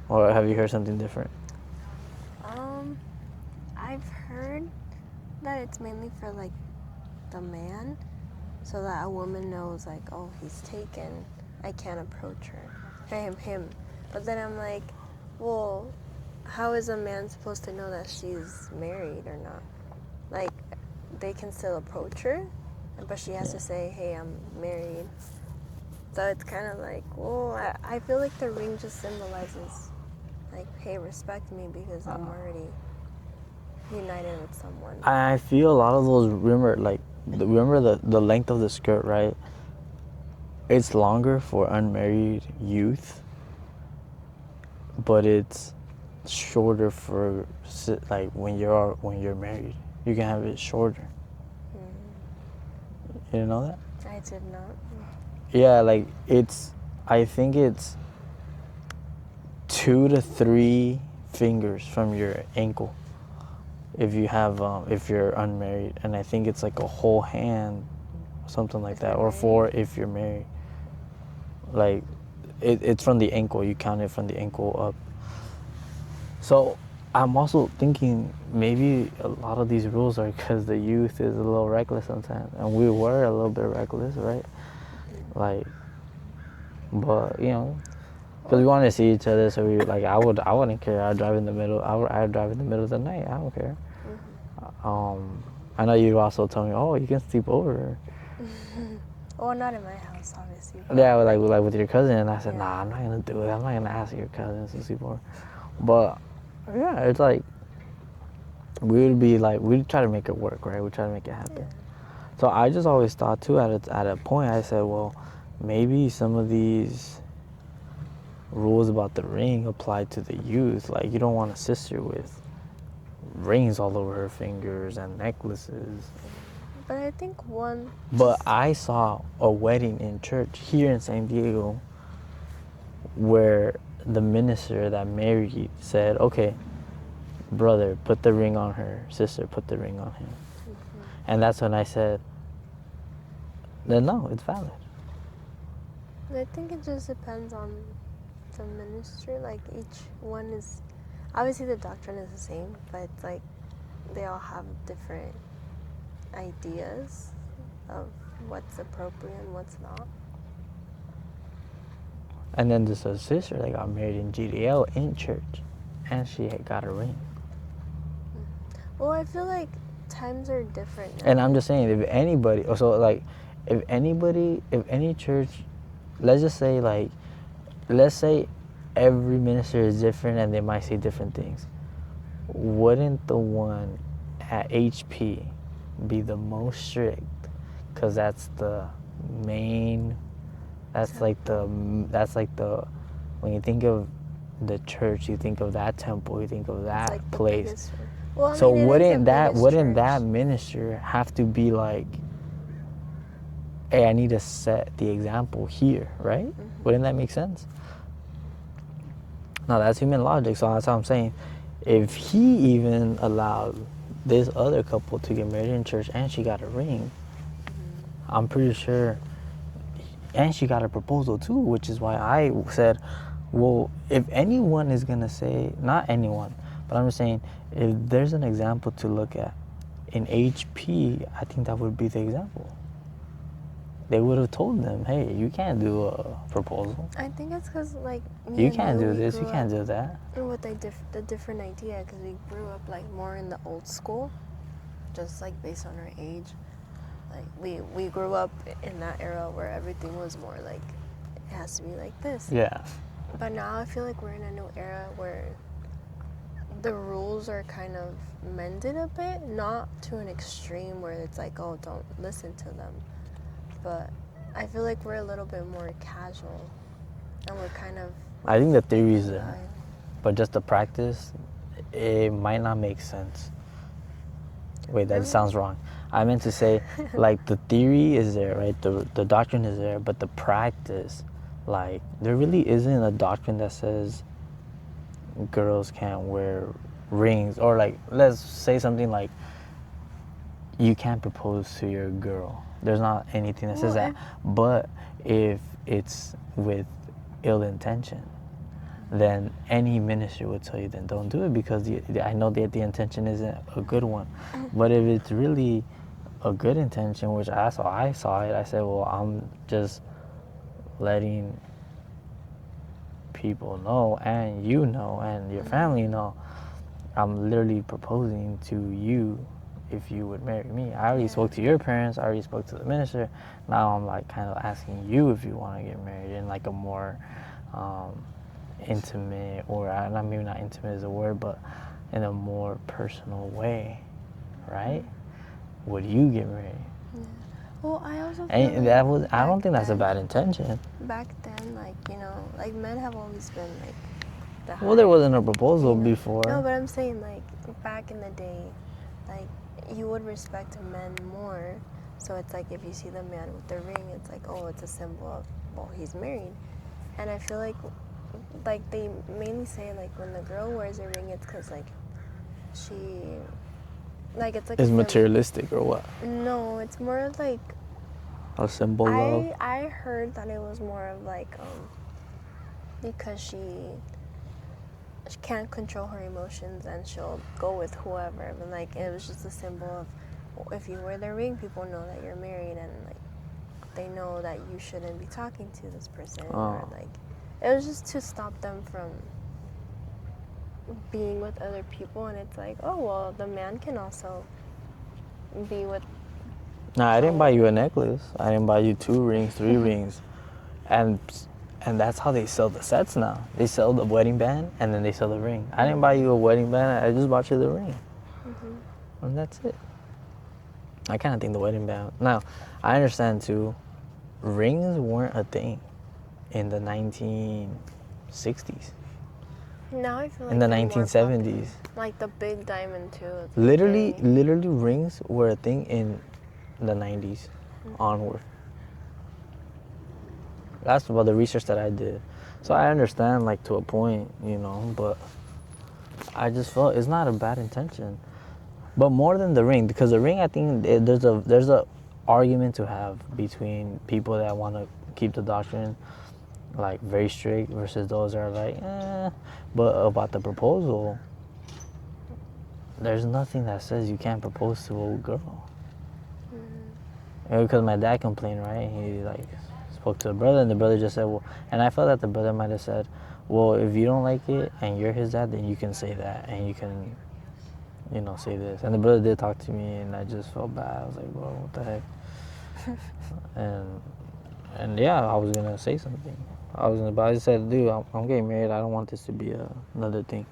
or have you heard something different? I've heard that it's mainly for like the man, so that a woman knows like, oh, he's taken, I can't approach her, him. But then I'm like, well, how is a man supposed to know that she's married or not? Like, they can still approach her, but she has to say, hey, I'm married. So it's kind of like, well, I feel like the ring just symbolizes like, hey, respect me because I'm already united with someone. I feel a lot of those, remember the length of the skirt, right? It's longer for unmarried youth, but it's shorter for like when you're married. You can have it shorter. You didn't know that? I did not. Yeah, like I think it's 2 to 3 fingers from your ankle if you're unmarried, and I think it's like a whole hand, something like that, or 4 if you're married. Like it's from the ankle. You count it from the ankle up. So I'm also thinking maybe a lot of these rules are because the youth is a little reckless sometimes, and we were a little bit reckless, right? Like, but because we wanted to see each other, so we like I wouldn't care. I'd drive in the middle. I'd drive in the middle of the night. I don't care. I know you also told me, oh, you can sleep over. Well, not in my house, obviously. Yeah, like with your cousin, and I said, nah, I'm not gonna do it. I'm not gonna ask your cousins to sleep over. But yeah, it's like we would be like, we'd try to make it work, right? We'd try to make it happen. Yeah. So I just always thought too, at a point, I said, well, maybe some of these rules about the ring apply to the youth. Like, you don't want a sister with rings all over her fingers and necklaces. But I think one. But I saw a wedding in church here in San Diego where the minister that married said, okay, brother, put the ring on her. Sister, put the ring on him. And that's when I said, then no, it's valid. I think it just depends on the ministry. Like each one is, obviously the doctrine is the same, but it's like they all have different ideas of what's appropriate and what's not. And then there's a sister that got married in GDL in church, and she had got a ring. Well, I feel like times are different now. And I'm just saying, if anybody, so like, if any church, let's just say like, let's say every minister is different and they might say different things. Wouldn't the one at HP be the most strict? Because that's the main, that's like the, when you think of the church, you think of that temple, you think of that like place. Well, I So mean, wouldn't that church. minister have to be like, hey, I need to set the example here, right? Mm-hmm. Wouldn't that make sense? No, that's human logic. So that's what I'm saying. If he even allowed this other couple to get married in church and she got a ring, I'm pretty sure, and she got a proposal too, which is why I said, well, if anyone is gonna say, not anyone, but I'm just saying, if there's an example to look at in HP, I think that would be the example. They would have told them, hey, you can't do a proposal. I think it's because, like, You can't do this, you can't do that. With the different idea, because we grew up, like, more in the old school, just, like, based on our age. Like, we grew up in that era where everything was more, like, it has to be like this. Yeah. But now I feel like we're in a new era where the rules are kind of mended a bit, not to an extreme where it's like, oh, don't listen to them. But I feel like we're a little bit more casual, and we're kind of. I think the theory is there, but just the practice, it might not make sense. Wait, that sounds wrong. I meant to say, like, the theory is there, right? The doctrine is there, but the practice, like, there really isn't a doctrine that says girls can't wear rings, or like, let's say something like, you can't propose to your girl. There's not anything that says that. But if it's with ill intention, then any minister would tell you, then don't do it, because I know that the intention isn't a good one. But if it's really a good intention, which I saw it, I said, well, I'm just letting people know, and you know, and your family know, I'm literally proposing to you if you would marry me. I already spoke to your parents, I already spoke to the minister. Now I'm like kind of asking you if you want to get married in like a more intimate, or not, maybe not intimate is a word, but in a more personal way, right? Would you get married? Yeah. Well, I also and that was, I don't think that's a bad intention. Back then, like, you know, like, men have always been like the well, there wasn't a proposal before. No, but I'm saying, like, back in the day, like, you would respect men more. So it's like, if you see the man with the ring, it's like, oh, it's a symbol of, well, he's married. And I feel like they mainly say, like, when the girl wears a ring, it's because, like, she, like, it's like is materialistic or what? No, it's more of like a symbol of. I heard that it was more of like because she can't control her emotions and she'll go with whoever, and like it was just a symbol of, well, if you wear the ring, people know that you're married, and like they know that you shouldn't be talking to this person, or like it was just to stop them from being with other people. And it's like, oh, well, the man can also be with. Nah, I didn't buy you a necklace. I didn't buy you 2 rings, 3 rings, and that's how they sell the sets now. They sell the wedding band and then they sell the ring. I didn't buy you a wedding band. I just bought you the ring. And that's it. I kind of think the wedding band. Now, I understand too. Rings weren't a thing in the 1960s. Now I feel like In the they're more 1970s. popular. Like the big diamond too. It's Literally, big. literally, rings were a thing in the 90s onward. That's about the research that I did. So I understand, like, to a point, you know, but I just felt it's not a bad intention. But more than the ring, because the ring, I think there's a argument to have between people that want to keep the doctrine like very strict versus those that are like, eh. But about the proposal, there's nothing that says you can't propose to a girl. Because my dad complained, right? He like spoke to the brother, and the brother just said, well, and I felt that the brother might have said, well, if you don't like it and you're his dad, then you can say that, and you can, you know, say this. And the brother did talk to me, and I just felt bad. I was like, bro, what the heck? and yeah, I was gonna say something. But I just said, dude, I'm getting married. I don't want this to be another thing.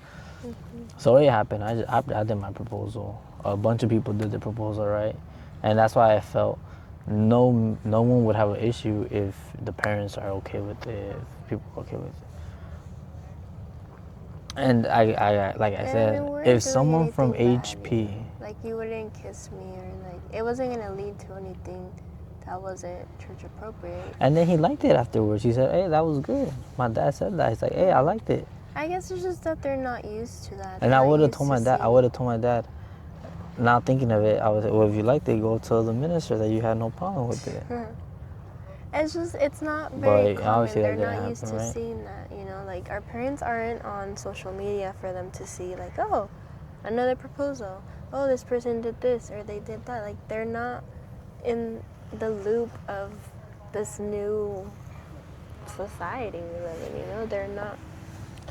So it happened. I did my proposal. A bunch of people did the proposal, right? And that's why I felt no one would have an issue if the parents are okay with it, if people are okay with it. And I like I said, if someone from HP, like you wouldn't kiss me or like it wasn't gonna lead to anything that wasn't church appropriate. And then he liked it afterwards. He said, hey, that was good. My dad said that. He's like, hey, I liked it. I guess it's just that they're not used to that. And I would have told my dad. Now thinking of it, I was like, well, if you liked it, go tell the minister that you had no problem with it. It's not very common. They're not used to right? seeing that, you know. Like our parents aren't on social media for them to see, like, oh, another proposal. Oh, this person did this or they did that. Like they're not in the loop of this new society we live in. You know, they're not.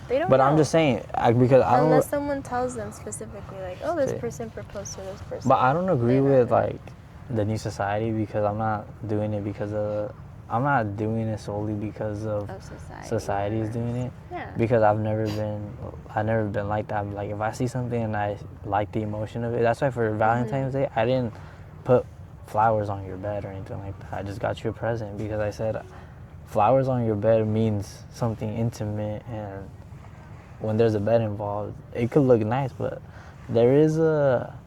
They don't. But know. I'm just saying, because I don't. Unless someone tells them specifically, like, oh, this person proposed to this person. But I don't agree with like the new society, because I'm not doing it because of. I'm not doing it solely because of society is doing it. Yeah. Because I've never been like that. Like if I see something and I like the emotion of it, that's why for Valentine's Day I didn't put flowers on your bed or anything like that. I just got you a present because I said flowers on your bed means something intimate, and when there's a bed involved, it could look nice, but there is a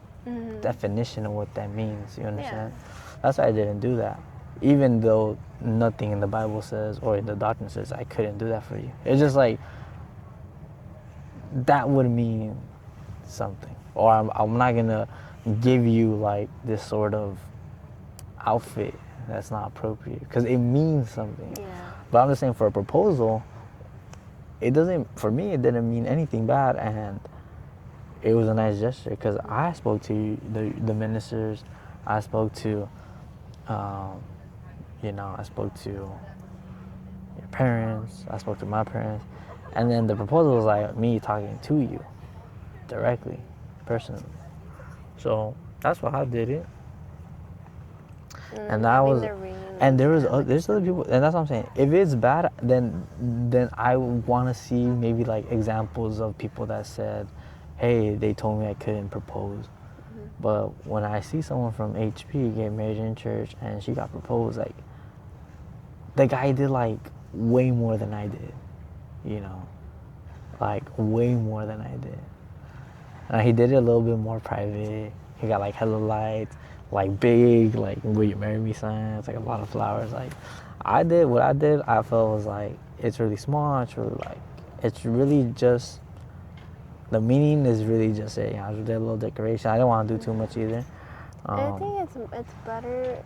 definition of what that means. You understand? Yeah. That's why I didn't do that. Even though nothing in the Bible says or the doctrine says I couldn't do that for you. It's just like that would mean something. Or I'm not gonna give you like this sort of outfit that's not appropriate because it means something. Yeah. But I'm just saying for a proposal, for me it didn't mean anything bad, and it was a nice gesture because I spoke to the ministers, I spoke to I spoke to your parents, I spoke to my parents, and then the proposal was like me talking to you directly, personally. So that's why I did it. And that was, and there's other people, and that's what I'm saying. If it's bad, then I want to see maybe like examples of people that said, hey, they told me I couldn't propose. But when I see someone from HP get married in church and she got proposed, like, the guy did like way more than I did, you know, like way more than I did. And he did it a little bit more private. He got like hella lights, like big, like will you marry me signs, like a lot of flowers. Like what I did, I felt was like, it's really small. It's really just, the meaning is really just a, I did a little decoration. I didn't want to do too much either. I think it's better.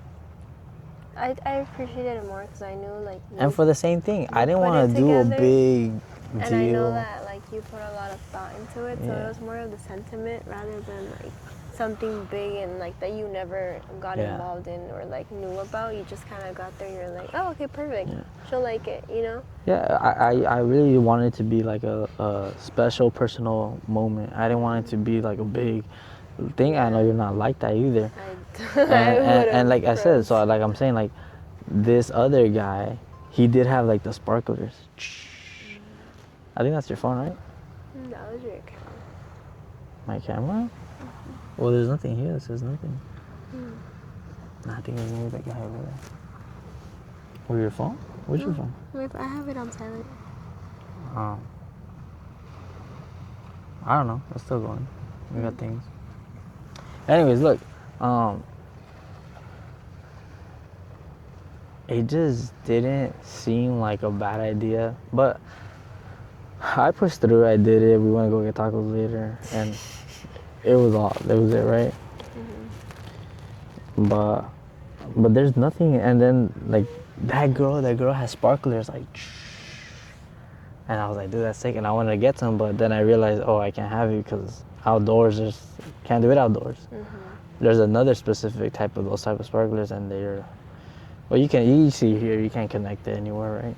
I appreciated it more because I knew like. And for the same thing, I didn't want to do a big deal. And I know that like you put a lot of thought into it, so it was more of the sentiment rather than like something big and like that you never got involved in or like knew about. You just kind of got there. You're like, oh, okay, perfect. Yeah. She'll like it, you know. Yeah, I really wanted it to be like a special personal moment. I didn't want it to be like a big thing. I know you're not like that either. And like I said, so like I'm saying, like this other guy, he did have like the sparklers. I think that's your phone, right? That was your camera. My camera? Well, there's nothing here. It says nothing. Hmm. Nah, I think there's maybe that guy over there. Or your phone? Where's your phone? Wait, I have it on silent. Oh. I don't know. It's still going. We got things. Anyways, look. It just didn't seem like a bad idea, but I pushed through. I did it. We want to go get tacos later, and it was it, right? But there's nothing. And then like that girl has sparklers like, and I was like, dude, that's sick. And I wanted to get some, but then I realized, oh, I can't have it because outdoors, just can't do it outdoors. There's another specific type of those type of sparklers, and they're, well, you see here, you can't connect it anywhere, right?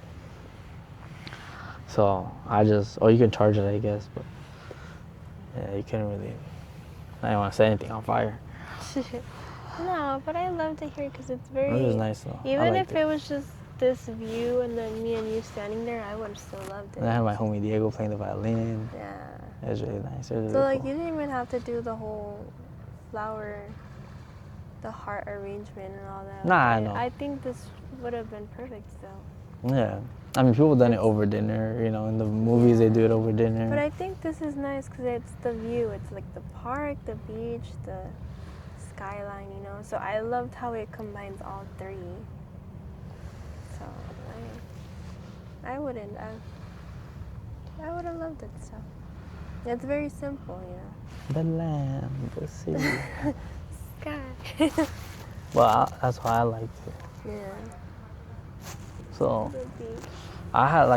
So you can charge it, I guess, but yeah, you couldn't really. I didn't want to set anything on fire. No, but I love to hear because it's very. It was nice though. Even if it was just this view and then me and you standing there, I would have still loved it. And I had my homie Diego playing the violin. Yeah. It was really nice. It was So really like cool. you didn't even have to do the whole flower, the heart arrangement and all that. Nah, I know. I think this would have been perfect still. Yeah. I mean, people done it over dinner, you know, in the movies they do it over dinner. But I think this is nice because it's the view. It's like the park, the beach, the skyline, you know. So I loved how it combines all three. So I wouldn't. I would have loved it. So it's very simple, you know. The land, the sea. Sky. Well, that's why I liked it. Yeah. So The beach. I had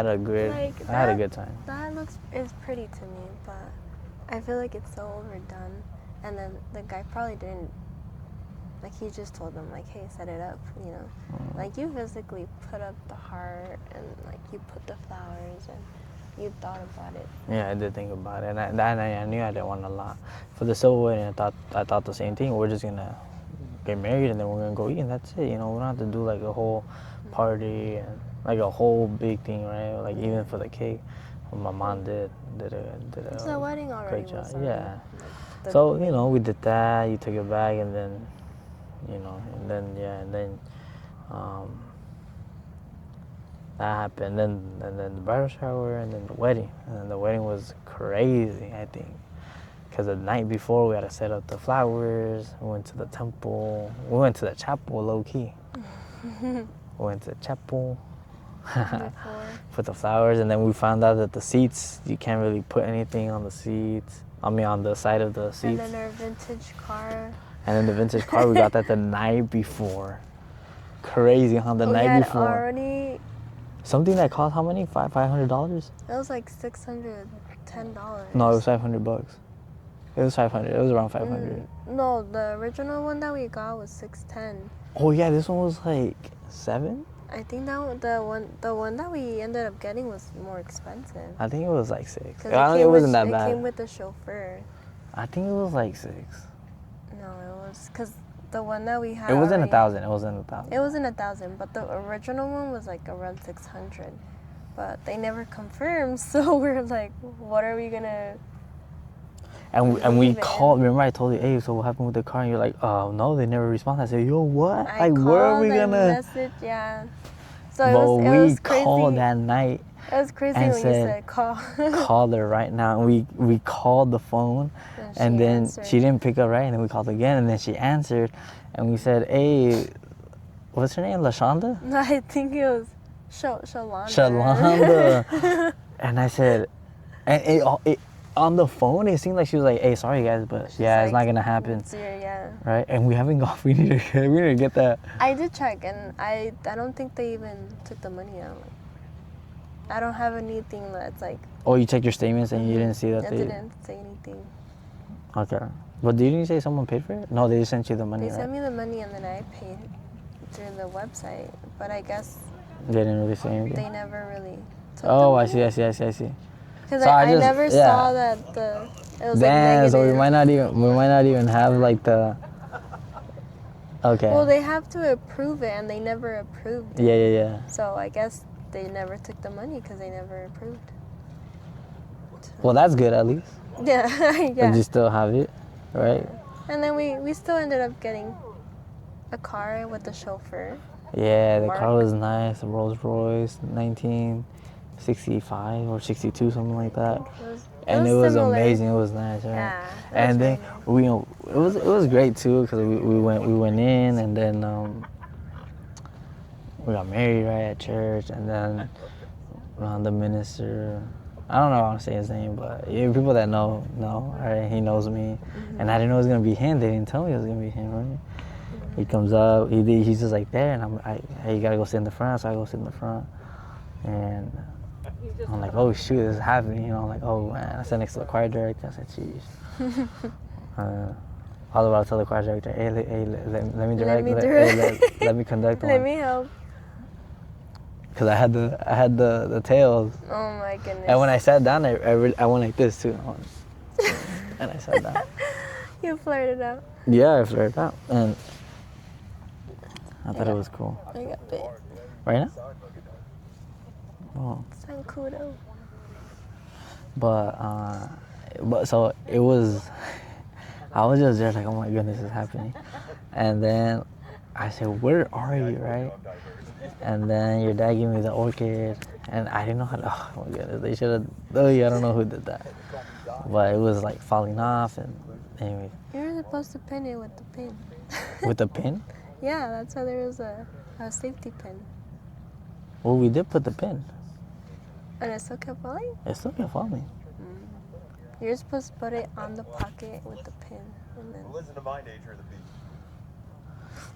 a good Like, I had a good time. That is pretty to me, but I feel like it's so overdone. And then the guy probably didn't, like, he just told them, like, hey, set it up, you know. Like, you physically put up the heart and, like, you put the flowers and you thought about it. Yeah, I did think about it, and I knew I didn't want a lot. For the silver wedding, I thought the same thing. We're just gonna get married and then we're gonna go eat and that's it. You know, we don't have to do like a whole party and like a whole big thing, right? Like even for the cake, what my mom did a The wedding already great job. was Yeah. the So you know, we did that. You took it back, and then, you know, and then that happened. And then the bridal shower, and then the wedding. And then the wedding was crazy, I think. Because the night before, we had to set up the flowers. We went to the temple. We went to the chapel, low-key. We went to the chapel. Put the flowers. And then we found out that the seats, you can't really put anything on the seats. I mean, on the side of the seats. And then our vintage car. And then the vintage car, we got that the night before. Crazy, huh? The night before. Already, Something that cost how many? $500? it was like $610. No, it was $500. It was 500. It was around 500. No, the original one that we got was $610. Oh yeah, this one was like 7. I think that the one that we ended up getting was more expensive. I think it was like 6. 'Cause It wasn't that It bad. came with the chauffeur. I think it was like 6. No, it was because the one that we had. It wasn't already- 1,000. It wasn't 1,000. It wasn't 1,000, but the original one was like around 600. But they never confirmed, so we're like, what are we gonna? And we Leave it. called. Remember, I told you, hey, so what happened with the car? And you're like, oh no, they never responded. I said, yo, what? I Like, where are we called and gonna? message, yeah. So But it was we crazy. called that night. It was crazy and when said, you said call. Call her right now. And we called the phone, and then answered. she didn't pick up, right? And then we called again, and then she answered, and we said, hey, what's her name? LaShonda? No, I think it was Shalonda. Shalonda. And I said, and it on the phone, it seemed like she was like, hey, sorry guys, but She's yeah, it's like, not gonna happen, Yeah. right? And we haven't got. We need to get that. I did check, and I don't think they even took the money out. I don't have anything that's like. Oh, you checked your statements and you didn't see that I they. didn't say anything. Okay, but didn't you say someone paid for it? No, they just sent you the money. They Right? sent me the money, and then I paid through the website. But I guess They didn't really say anything. they never really took Oh, the I money. see. Because So I I just- never yeah. saw that it was like Damn, negative. so we might not even have like the. Okay. Well, they have to approve it, and they never approved it. Yeah. So I guess they never took the money because they never approved. Well, that's good at least. Yeah, But yeah. you still have it, right? And then we still ended up getting a car with a chauffeur. Yeah, the Mark. car was nice. A Rolls Royce, 1965 or 62, something like that. And it was similar. amazing. It was nice, right? Yeah, it was And then very nice. we, it was great too because we went in and then we got married right at church and then the minister. I don't know how to say his name, but people that know, right? He knows me, and I didn't know it was gonna be him. They didn't tell me it was gonna be him, right? He comes up, he's just like there, and hey, you gotta go sit in the front, so I go sit in the front, and I'm like, oh shoot, this is happening, you know, I'm like, oh man, I sat next to the choir director, I said, jeez. I was about to tell the choir director, hey, let me direct, let me conduct one. Let me help. Cause I had the tails. Oh my goodness. And when I sat down, I went like this too. And I sat down. You flirted out. Yeah, I flirted out, and I thought it was cool. I got bit. Right now? Oh. Sankudo. But so it was. I was just there like, oh my goodness, this is happening. And then I said, where are you, right? And then your dad gave me the orchid, and I didn't know how to. Oh my goodness, they should have. Oh yeah, I don't know who did that, but it was like falling off, and anyway. You were supposed to pin it with the pin. With the pin? Yeah, that's why there was a safety pin. Well, we did put the pin. And it still kept falling? It still kept falling. You're supposed to put it on the pocket with the pin, and then. Listen to my nature of the beast.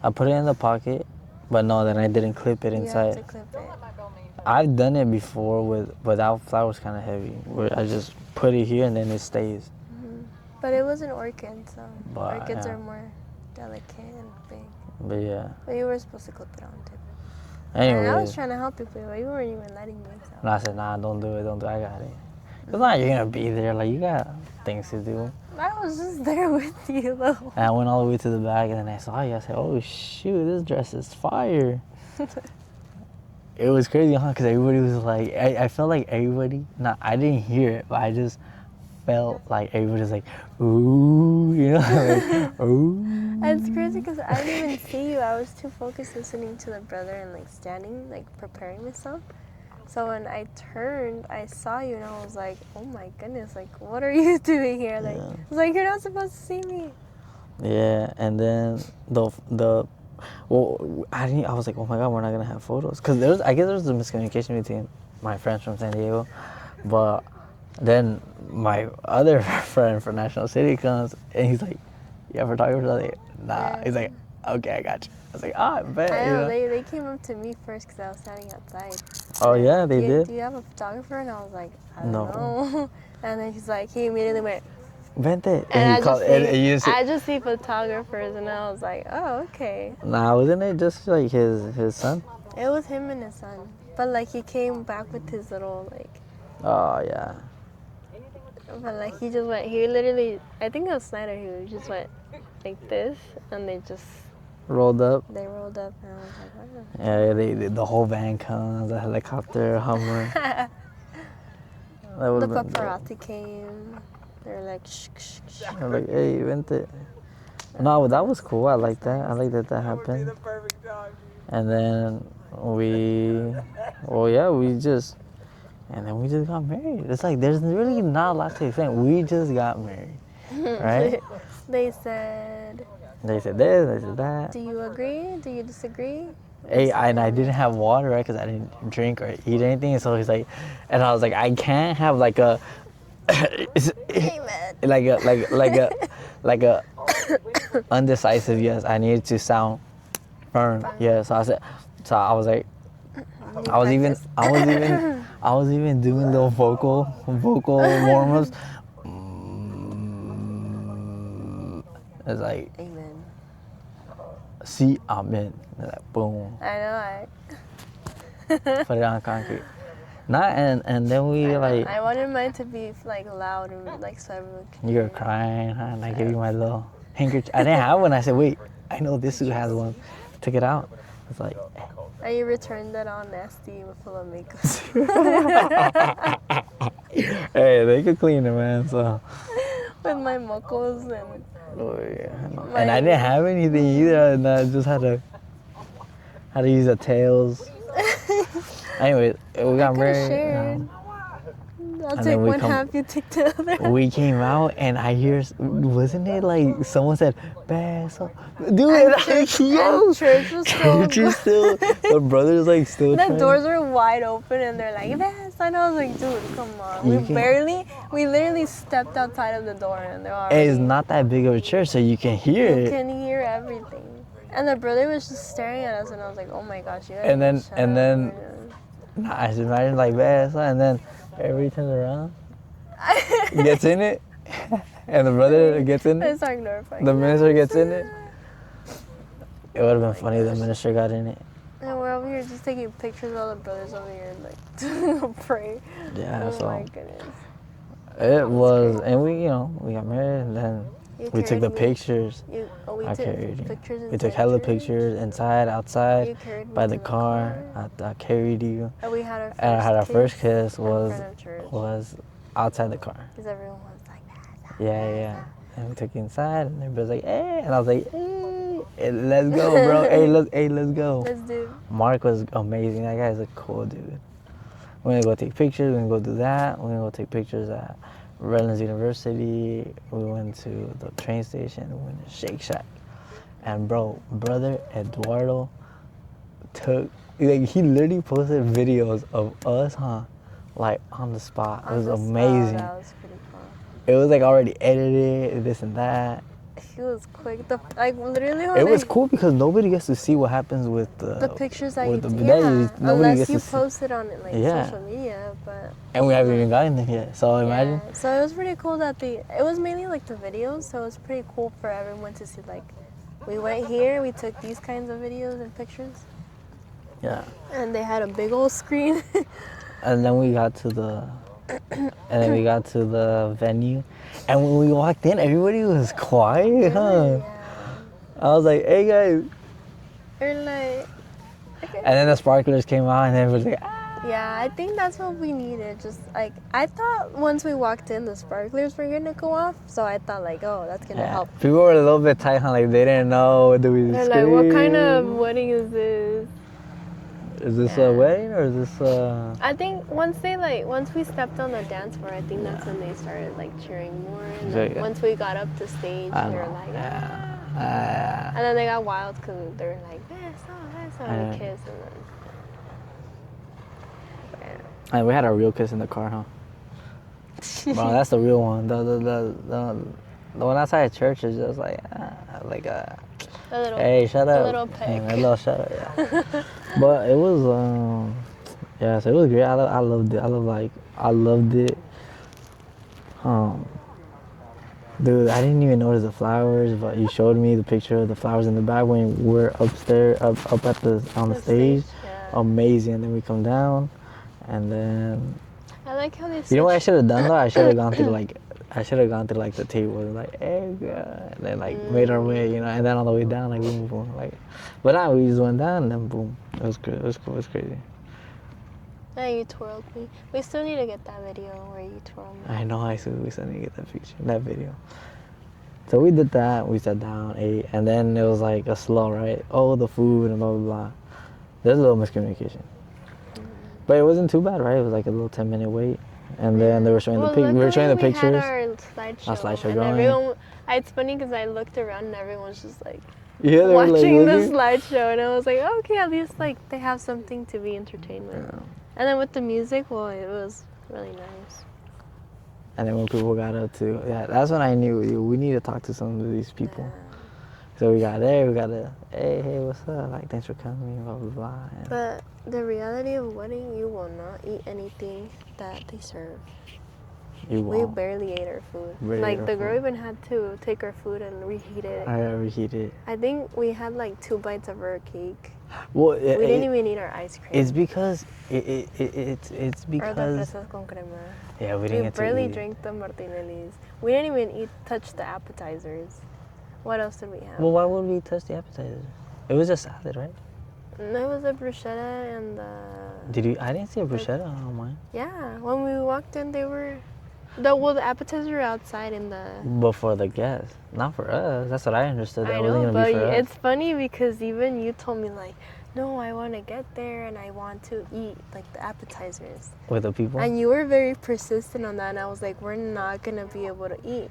I put it in the pocket, but no, then I didn't clip it inside. You have to clip it. I've done it before but that flower was kind of heavy. Where I just put it here and then it stays. But it was an orchid, so But, orchids yeah. are more delicate and big. But yeah. But you were supposed to clip it on too. Anyway. And I was trying to help you, but you weren't even letting me. So. And I said, nah, don't do it, I got it. It's not you're gonna be there, like you got things to do. I was just there with you though. And I went all the way to the back and then I saw you. I said, oh shoot, this dress is fire. It was crazy, huh? Because everybody was like, I felt like everybody, I didn't hear it, but I just felt like everybody was like, ooh, you know, like, ooh. It's crazy because I didn't even see you. I was too focused listening to the brother and like standing, like preparing myself. So when I turned, I saw you and I was like, oh my goodness, like what are you doing here? Like, I was like, you're not supposed to see me. Yeah, and then I was like, oh my God, we're not gonna have photos. Cause I guess there was a miscommunication between my friends from San Diego, but then my other friend from National City comes and he's like, yeah, photographer? I was like, nah. Yeah. He's like, okay, I got you. I was like, I bet. I you know, know? they came up to me first because I was standing outside. Oh yeah, they did? Do you have a photographer? And I was like, I don't No. know. And then he immediately went, Vente. and You said, I just see photographers, and I was like, oh, okay. nah, wasn't it just like his son? It was him and his son. But like he came back with his little like, Oh yeah. but like he literally, I think it was Snyder, he just went like this, and they Rolled up. rolled up, and I was like, wow. Yeah, the whole van comes, the helicopter, Hummer. That The would've been great. paparazzi came. They were like, shh, shh, shh. I'm like, hey, vente. No, but that was cool. I like that. I like that happened. And then we just got married. It's like there's really not a lot to explain. We just got married, right? They said, They said this, they said that. do you agree? Do you disagree? Hey, and I didn't have water, right? Because I didn't drink or eat anything. So he's like, and I was like, I can't have like a, Amen. like a undecisive yes. I needed to sound firm. Yeah. So I said, so I was like, I was even doing the vocal warm-ups. It's like, Amen. see, amen. Like, boom. I know. Put it on concrete. And then we like, I wanted mine to be like loud and like so everyone could you were crying, huh? And I gave you my little handkerchief. I didn't have one. I said, wait, I know this who has one. Took it out. It's like, And you returned that all nasty with full of makeup. hey, they could clean it, man. So. With my mocos and. Oh yeah. And I didn't have anything either, and I just had to use the tails. Anyway, we got married. Shared. I'll And take then we one half, you take the other. We came out, and I hear, wasn't it like someone said, "Beso," dude? And Like, yo, church was still. church is still. The brothers like still. The doors are wide open, and they're like, "Beso," and I was like, "Dude, come on." We literally stepped outside of the door, and they're already. And it's not that big of a church, so you can hear it. You can hear everything. And the brother was just staring at us, and I was like, "Oh my gosh, you." And then, I just imagine like "Beso," and then everybody turns around, gets in it, and the brother gets in it. The minister gets in it. It would have been funny if the minister got in it. And we're over here just taking pictures of all the brothers over here, like, pray. Yeah, oh so. My goodness. It was, and we got married, and then we took the pictures. I carried you. Pictures. We took hella pictures inside, outside, by the car. I carried you. And we had our first and our first kiss was outside the car. Because everyone was like that. Yeah. And we took you inside, and everybody was like, "Hey," and I was like, "Hey, let's go, bro. Let's go." Let's do. Mark was amazing. That guy's a cool dude. We're gonna go take pictures. We're gonna go do that. We're gonna go take pictures at Redlands University. We went to the train station. We went to Shake Shack. And brother Eduardo he literally posted videos of us, like on the spot. It was amazing. That was pretty cool. It was like already edited, this and that. He was quick. Literally. It was cool because nobody gets to see what happens with the pictures that with you the yeah, unless you see. post it on social media, but. And we haven't even gotten them yet, so imagine. So it was pretty cool that it was mainly like the videos, so it was pretty cool for everyone to see like, we went here, we took these kinds of videos and pictures. Yeah. And they had a big old screen. And then we got to the venue, and when we walked in, everybody was quiet, Yeah. I was like, "Hey guys." Or like. Okay. And then the sparklers came out, and everybody was like, "Ah." Yeah, I think that's what we needed. Just like I thought, once we walked in, the sparklers were gonna go off. So I thought like, oh, that's gonna help. People were a little bit tight, like they didn't know. They're like, what kind of wedding is this? Is this a wedding or is this a... I think once we stepped on the dance floor, I think that's when they started like cheering more. And then once we got up to stage, they were like, and then they got wild because they were like, "Beso," and we kissed, and then. And we had a real kiss in the car, huh? Bro, that's the real one. The one outside church is just like a little, hey, shut up. A little peck. A little shut up, yeah. But it was, so it was great. I loved it. I loved it. Dude, I didn't even notice the flowers, but you showed me the picture of the flowers in the back when we're upstairs, up at on the stage. Yeah. Amazing. And then we come down. And then I like how they. You know what I should have done though? I should have gone through the table, like, "Hey, God," and then made our way, and then on the way down, like boom, boom, But now we just went down and then boom. It was good. It was cool. It was crazy. Yeah, you twirled me. We still need to get that video where you twirled me. I know. We still need to get that video. So we did that. We sat down, ate, and then it was like a slow, right? Oh, the food and blah blah blah. There's a little miscommunication. But it wasn't too bad, right? It was like a little 10-minute wait, and then they were showing we were showing the pictures. We had our slideshow. And everyone, it's funny because I looked around and everyone's just like watching the slideshow, and I was like, okay, at least like they have something to be entertained with. Yeah. And then with the music, well, it was really nice. And then when people got up to, that's when I knew we need to talk to some of these people. Yeah. So we got there, hey, what's up? Like, thanks for coming, blah, blah, blah. But the reality of a wedding, you will not eat anything that they serve. You won't. We barely ate our food. The girl even had to take our food and reheat it. Reheat it. I think we had like 2 bites of our cake. Well, we didn't even eat our ice cream. It's because it's because. Or the fresas con crema. Yeah, we didn't. We barely drank the martinellis. We didn't even touch the appetizers. What else did we have? Well, why would we touch the appetizers? It was just salad, right? There was a bruschetta and the... Did you? I didn't see a bruschetta on mine. Yeah, when we walked in, they were... the appetizers were outside in the... But for the guests, not for us. That's what I understood. That I wasn't know, gonna be but for us. it's funny because even you told me, like, no, I want to get there and I want to eat, like, the appetizers. With the people. And you were very persistent on that, and I was like, we're not going to be able to eat.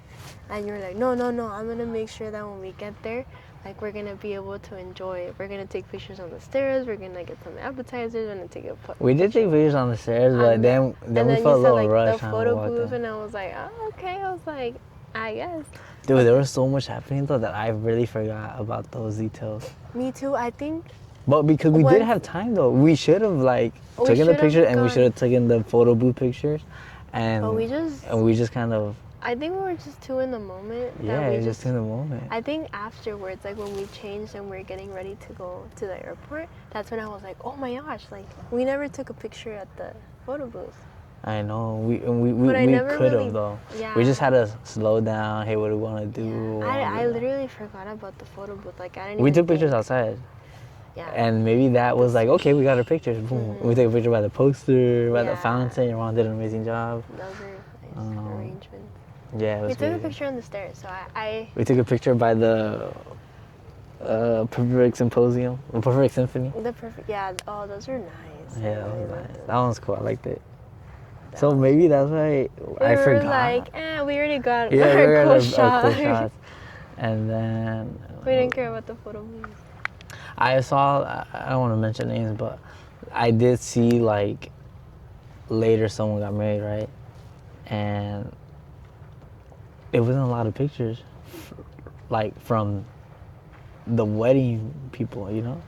And you were like, no, I'm going to make sure that when we get there, like, we're going to be able to enjoy it. We're going to take pictures on the stairs. We're going to get some appetizers. We're going to take a photo. We did take pictures on the stairs, but then we felt a little like, rush. the photo booth, and I was like, oh, okay. I was like, I guess. Dude, there was so much happening, though, that I really forgot about those details. Me too. I think... But because we did have time, though. We should have, like, taken the picture, and we should have taken the photo booth pictures. And we just kind of... I think we were just too in the moment. Yeah, just in the moment. I think afterwards, like when we changed and we are getting ready to go to the airport, that's when I was like, oh my gosh, like we never took a picture at the photo booth. I know. We could have, though. Yeah. We just had to slow down. Hey, what do we want to do? Yeah. I literally forgot about the photo booth. Like I didn't. We took pictures outside. Yeah. And maybe that was like, okay, we got our pictures. Boom. Mm-hmm. We took a picture by the poster, by the fountain. Your mom did an amazing job. Those were nice arrangements. Yeah, it was we took a picture on the stairs, so We took a picture by the Perfect Symposium, or Perfect Symphony. Yeah, oh, those were nice. Yeah, that was nice. That one's cool, I liked it. So maybe that's why I forgot. Like, we already got our cool shots. And then... we didn't care about the photo booth. I saw, I don't want to mention names, but I did see, like, later someone got married, right? And it wasn't a lot of pictures, like, from the wedding people, you know?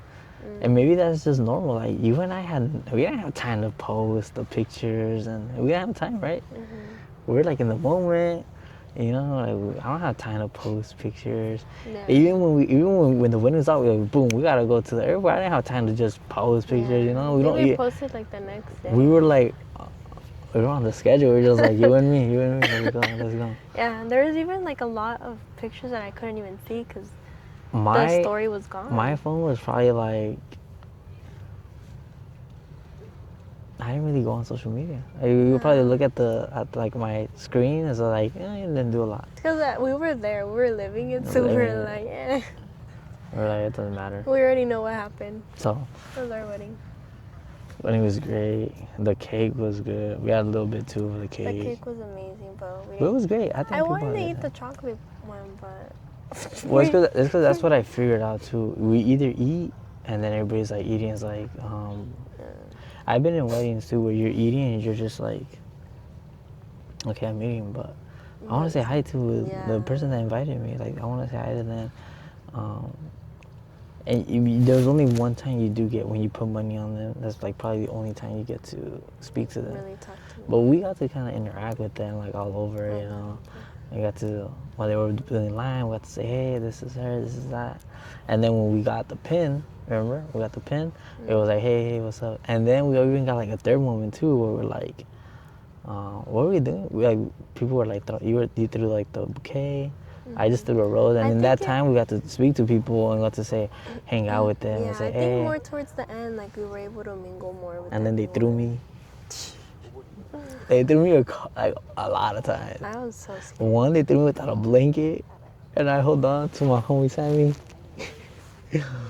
And maybe that's just normal. Like, you and I we didn't have time to post the pictures, and we didn't have time, right? We're, like, in the moment, you know? Like, I don't have time to post pictures. No. Even when the wedding's out, we're like, boom, we gotta go to the airport. I didn't have time to just post pictures, you know? We posted, like, the next day. We were, like... We were on the schedule. We were just like, you and me. Let's go. Yeah, and there was even like a lot of pictures that I couldn't even see because the story was gone. My phone was probably like, I didn't really go on social media. You would probably look at like my screen and so like, you didn't do a lot. Because we were there, we were living it, so we were like, eh. We're like, it doesn't matter. We already know what happened. So. It was our wedding. Wedding was great. The cake was good. We had a little bit too of the cake. The cake was amazing, but it was great. I wanted to eat the chocolate one, but... Well, it's because that's what I figured out too. We either eat, and then everybody's like eating. It's like, I've been in weddings too where you're eating and you're just like, okay, I'm eating, but I want to say hi to the person that invited me. Like, I want to say hi to them. And there's only one time you do get when you put money on them. That's like probably the only time you get to speak to them. Really talk to them. But we got to kind of interact with them like all over, you know. We got to, while they were building line, we got to say, hey, this is her, this is that. And then when we got the pin, remember? We got the pin. It was like, hey, what's up? And then we even got like a third moment too where we're like, what were we doing? People were like, you threw like the bouquet. I just threw a rose, and in that time we got to speak to people and got to say, hang out with them and say, I think more towards the end, like we were able to mingle more with them. And then they threw me. They threw me a lot of times. I was so scared. One, they threw me without a blanket, and I held on to my homie Sammy.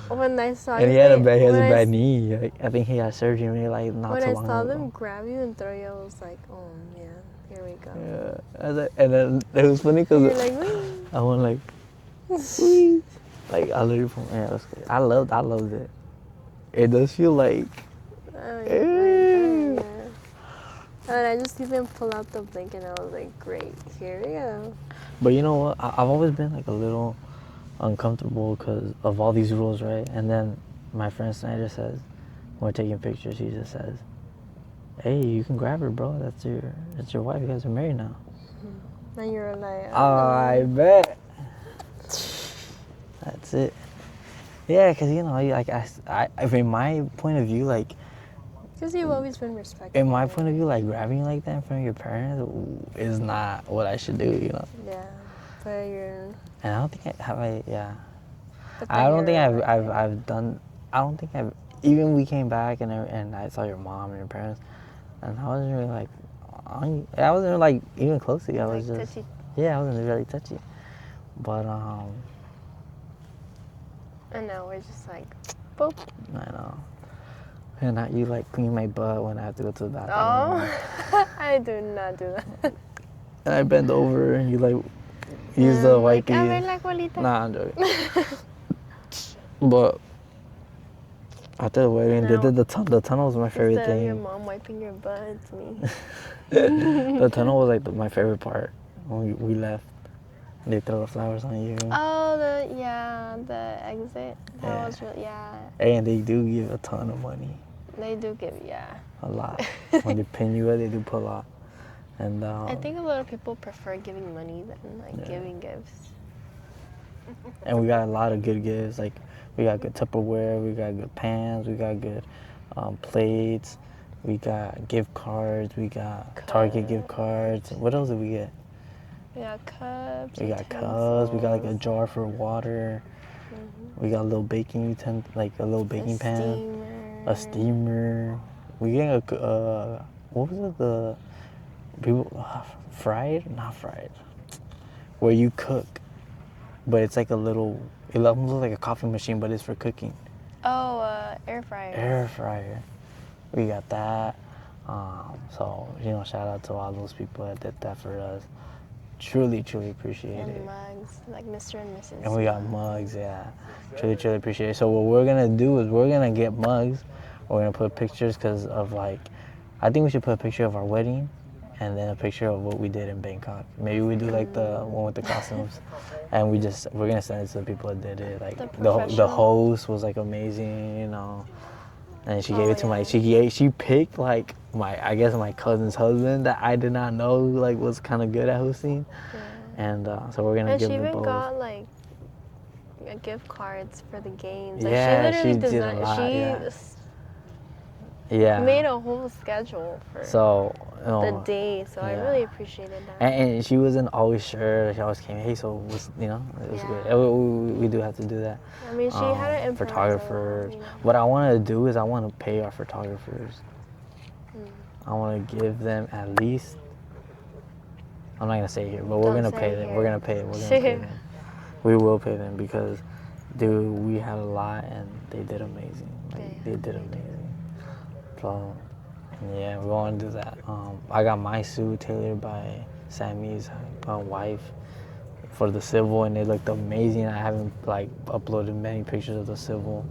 When I saw and he had a bad knee. Like, I think he had surgery maybe like not too long ago. When I saw them grab you and throw you, I was like, oh man. Here we go. Yeah, and then it was funny because like, I went like, wee. Like I literally from I loved it. It does feel like. And I just even pull out the blanket and I was like, great, here we go. But you know what? I've always been like a little uncomfortable because of all these rules, right? And then my friend Snyder says, when we're taking pictures, he just says, hey, you can grab her, bro. That's your wife. You guys are married now. And you're like, oh, I bet. That's it. Yeah, because, you know, like, in my point of view, like... Because you've always been respectful. In my point of view, like, grabbing like that in front of your parents is not what I should do, you know? Yeah, but you're... And I don't think I don't think I've even we came back and I saw your mom and your parents, and I wasn't really like, I wasn't like even close to you. I was Like just, touchy. yeah, I wasn't really touchy. But And now we're just like, boop. I know. And now you like clean my butt when I have to go to the bathroom. Oh, I do not do that. And I bend over and you like use the Like, wipey. a ver la colita. Nah, I'm joking. But after the wedding, No. the tunnel was my favorite Instead of your thing. mom wiping your butt, it's me. The tunnel was like my favorite part when we left. They throw the flowers on you. Oh, the exit. That Yeah. was really, And they do give a ton of money. They do give, A lot. When they pin you, they do put a lot. And I think a lot of people prefer giving money than like giving gifts. And we got a lot of good gifts. Like we got good Tupperware, we got good pans, we got good plates, we got gift cards, we got Target gift cards. What else did we get? We got cups. We got cups. We got like a jar for water. We got a little baking like a little baking pan, a steamer. We getting a what was it, the people not fried, where you cook, but it's like a little. It looks like a coffee machine, but it's for cooking. Oh, air fryer. Air fryer. We got that. So shout out to all those people that did that for us. Truly appreciate it. And mugs, like Mr. and Mrs. And we got mugs, yeah. Truly appreciate it. So what we're gonna do is we're gonna get mugs. We're gonna put pictures because of like, I think we should put a picture of our wedding, and then a picture of what we did in Bangkok. Maybe we do like the one with the costumes, and we're gonna send it to the people that did it. Like the host was like amazing, And she gave it to she picked like I guess my cousin's husband that I did not know like was kind of good at hosting. Yeah. And so we're gonna give them both. And she even got like gift cards for the games. Like, yeah, she literally did a lot. Yeah. Made a whole schedule for the day. So I really appreciated that. And she wasn't always sure. She always came, hey, so what's, it was good. We do have to do that. I mean, she had an photographers. What I want to do is I want to pay our photographers. I want to give them at least. I'm not gonna say it here, but we're gonna pay them. We're gonna pay them. We're gonna pay them. We will pay them because, dude, we had a lot and they did amazing. Like they did amazing. So, yeah, we want to do that. I got my suit tailored by Sammy's wife for the civil, and it looked amazing. I haven't like uploaded many pictures of the civil,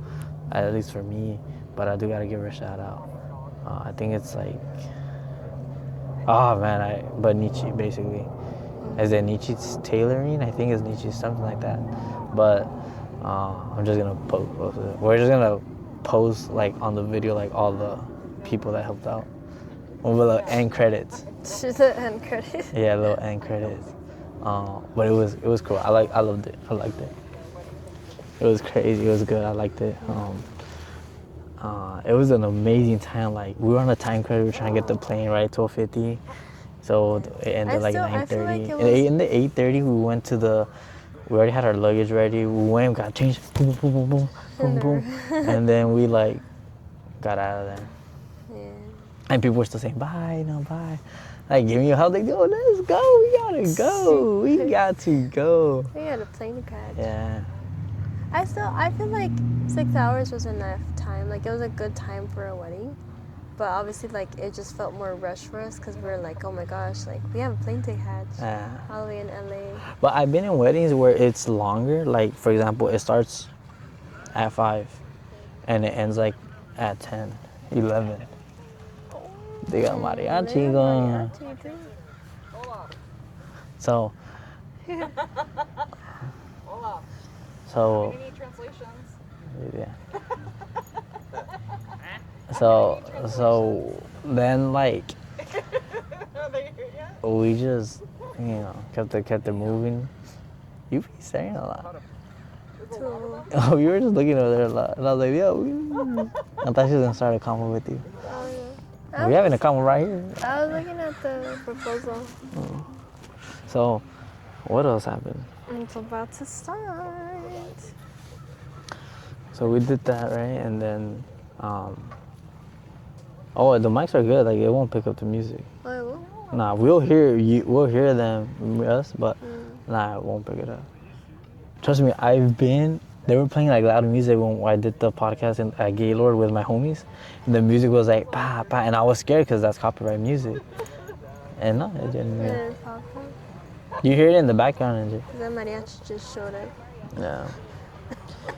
at least for me, but I do gotta give her a shout out. I think it's like, but Nietzsche basically. Is it Nietzsche's tailoring? I think it's Nietzsche, something like that. But I'm just gonna post it. We're just gonna post like on the video like all the people that helped out. With little end credits. The end credits. Yeah, little end credits. But it was cool. I loved it. I liked it. It was crazy. It was good. I liked it. It was an amazing time. Like we were on a time credit. We were trying to get the plane right at 12:50. So it ended like 9:30. Like in the 8:30, we went to the. We already had our luggage ready. We went and got changed. Boom, boom, boom, boom, boom, boom. And then we like got out of there. Yeah. And people were still saying bye, bye. Like giving you a hug. Like, oh, let's go. We gotta go. We got to go. We had a plane to catch. Yeah. I feel like 6 hours was enough time. Like it was a good time for a wedding. But obviously, like, it just felt more rushed for us because we were like, oh my gosh, like, we have a plane to catch all the way in LA. But I've been in weddings where it's longer. Like, for example, it starts at 5 and it ends like at 10, 11. They got mariachi going. So. So. We need translations. Yeah. So then like we just kept it moving. You be saying a lot. Oh, you were just looking over there a lot, and I was like, yo. I thought she was gonna start a convo with you. Oh yeah. We're having a convo right here. I was looking at the proposal. So, what else happened? It's about to start. So we did that, right? And then Oh, the mics are good. Like it won't pick up the music. Oh, it will? Nah, we'll hear you. We'll hear them, us, but Mm. nah, it won't pick it up. Trust me, I've been. They were playing like loud music when I did the podcast at Gaylord with my homies. And the music was like pa pa, and I was scared because that's copyright music. And no, it didn't. Yeah. And Papa. You hear it in the background, and just, The mariachi just showed up. yeah.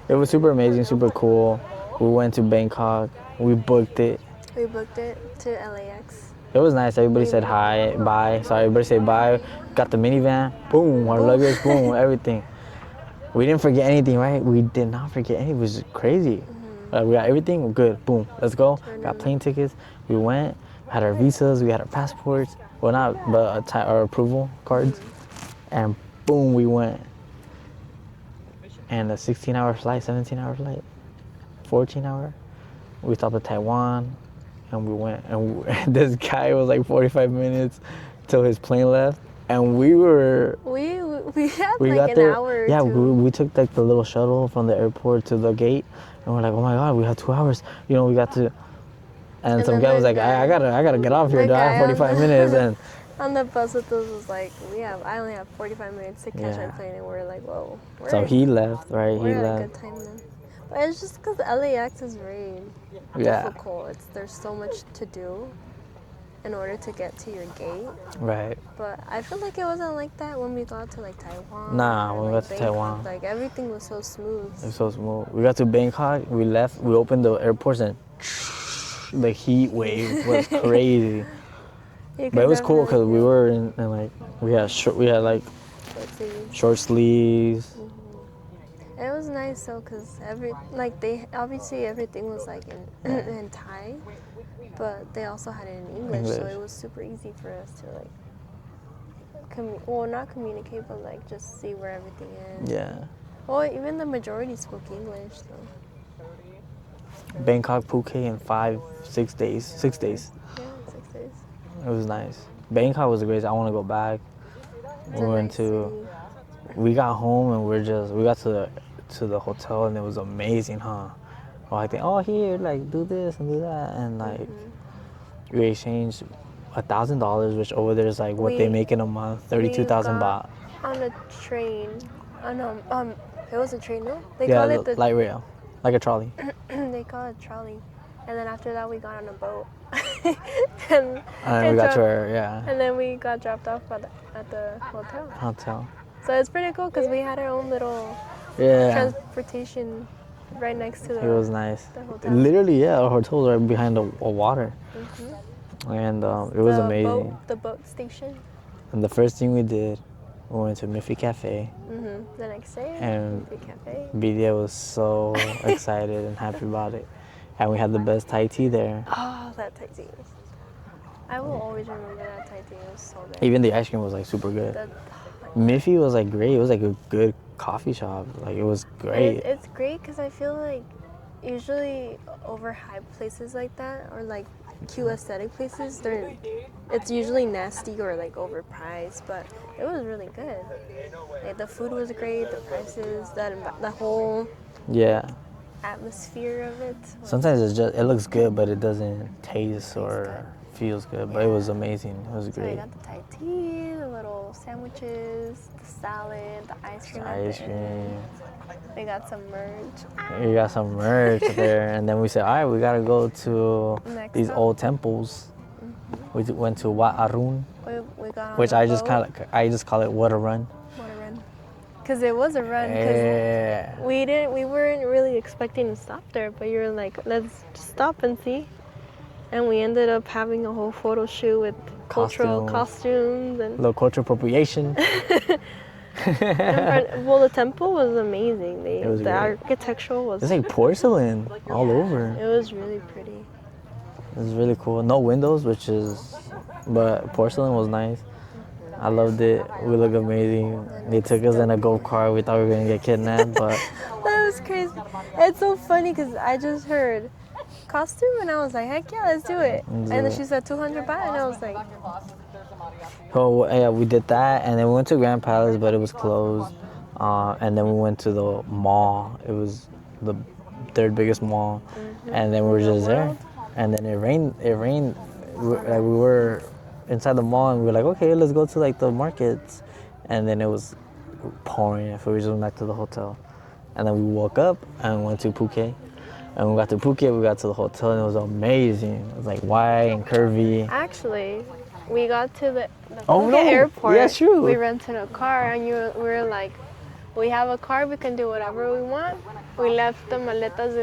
It was super amazing, super cool. We went to Bangkok. We booked it. We booked it to LAX. It was nice. Everybody said hi, bye. Sorry, everybody said bye. Got the minivan. Boom, our luggage. Boom, everything. We didn't forget anything, right? We did not forget anything. It was crazy. We got everything. We're good. Boom. Let's go. Got plane tickets. We went. Had our visas. We had our passports. Well, not, but our approval cards. And boom, we went. And a 16-hour flight, 17-hour flight, 14-hour. We stopped at Taiwan, and we went. And this guy was like 45 minutes till his plane left, and we were. We had We like got an there. hour or Yeah, two. we took like the little shuttle from the airport to the gate, and we're like, oh my god, we have 2 hours. You know, we got to. And some then guy was the like, guy- I gotta get off here. the I have guy on 45 the- minutes, and On the bus with us was like, I only have 45 minutes to catch Yeah. my plane, and we're like, whoa. so he left, right? He We're at a left. good time then. But it's just because LAX is very Yeah, difficult. There's so much to do in order to get to your gate. right. But I feel like it wasn't like that when we got to like Taiwan. Nah, or, when we like, got to Bangkok. Taiwan. Like everything was so smooth. It was so smooth. We got to Bangkok. We left. We opened the airports, and the heat wave was crazy. You But it could was cool because definitely we feel- were in like we had like let's see. short sleeves. It was nice though, cause they obviously everything was like in in Thai, but they also had it in English, so English. it was super easy for us to like, not communicate, but like just see where everything is. Yeah. Well, even the majority spoke English, so Bangkok, Phuket in 6 days. 6 days. yeah, 6 days. It was nice. Bangkok was great. I want to go back. It's We a went nice to. city. We got home and we got to the hotel and it was amazing, huh? Like, here, like do this and do that, and like we exchanged $1,000, which over there is like what they We- make in a month, 32,000 baht. got on a train. Oh no, it was a train, no? They Yeah, call it the light rail, like a trolley. they call it trolley. And then after that we got on a boat. and And we got to our and then we got dropped off at the hotel. hotel. So it's pretty cool because we had our own little Yeah, transportation right next to it was nice. the hotel. Literally, yeah, our hotel was right behind a water, and it was the amazing. The boat station. And the first thing we did, we went to Miffy Cafe. The next day, And the cafe. Bitia was so excited and happy about it. And we had the best Thai tea there. Oh, that Thai tea. I will always remember that Thai tea. It was so good. Even the ice cream was like super good. The- Miffy was like great. It was like a good coffee shop. Like it was great. It's great because I feel like usually overhyped places like that or like cute aesthetic places, it's usually nasty or like overpriced, but it was really good. Like the food was great, the prices, the whole Yeah. atmosphere of it. Sometimes it looks good, but it doesn't taste or feels good. But it was amazing. It was So I great. got the Thai tea, the little sandwiches, the salad, the ice cream. at Ice the end. cream. We got some merch. We got some merch there, and then we said, all right, we gotta go to Next these up. old temples. We went to Wat Arun, We got on which a I just boat. call it What a Run. What a run. Because it was a run. Because Yeah. we weren't really expecting to stop there, but you were like, let's just stop and see. And we ended up having a whole photo shoot with cultural costumes and Little cultural appropriation. well, the temple was amazing. It was The great. architectural was It's like porcelain all over. it was really pretty. It was really cool. No windows, but porcelain was nice. I loved it. We looked amazing. They took us in a golf cart. We thought we were gonna get kidnapped, but That was crazy. It's so funny because I just heard costume and I was like, heck yeah, let's do it. And then she said 200 baht and I was like, oh yeah, we did that, and then we went to Grand Palace, but it was closed. And then we went to the mall. It was the third biggest mall, and then we were In the just there, world. and then it rained. Like we were inside the mall, and we were like, okay, let's go to like the markets, and then it was pouring. So we just went back to the hotel, and then we woke up and went to Phuket. And when we got to Phuket, we got to the hotel, and it was amazing. It was like white and curvy. Actually, we got to the Oh, Phuket no. airport. Yeah, true. We rented a car, and we were like, we have a car, we can do whatever we want. We left the maletas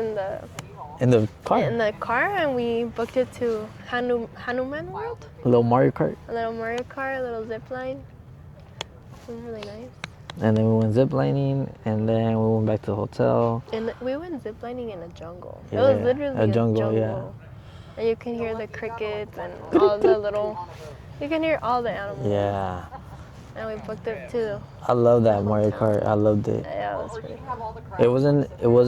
In the car, in the car, and we booked it to Hanuman World. a little Mario Kart. A little Mario Kart, a little zip line. It was really nice. And then we went ziplining, and then we went back to the hotel. And we went ziplining in a jungle. Yeah, It was literally a jungle, yeah. And you can hear the crickets and all the little. You can hear all the animals. Yeah, And we booked it too. I love that Mario Kart. I loved it. Yeah, it was pretty cool.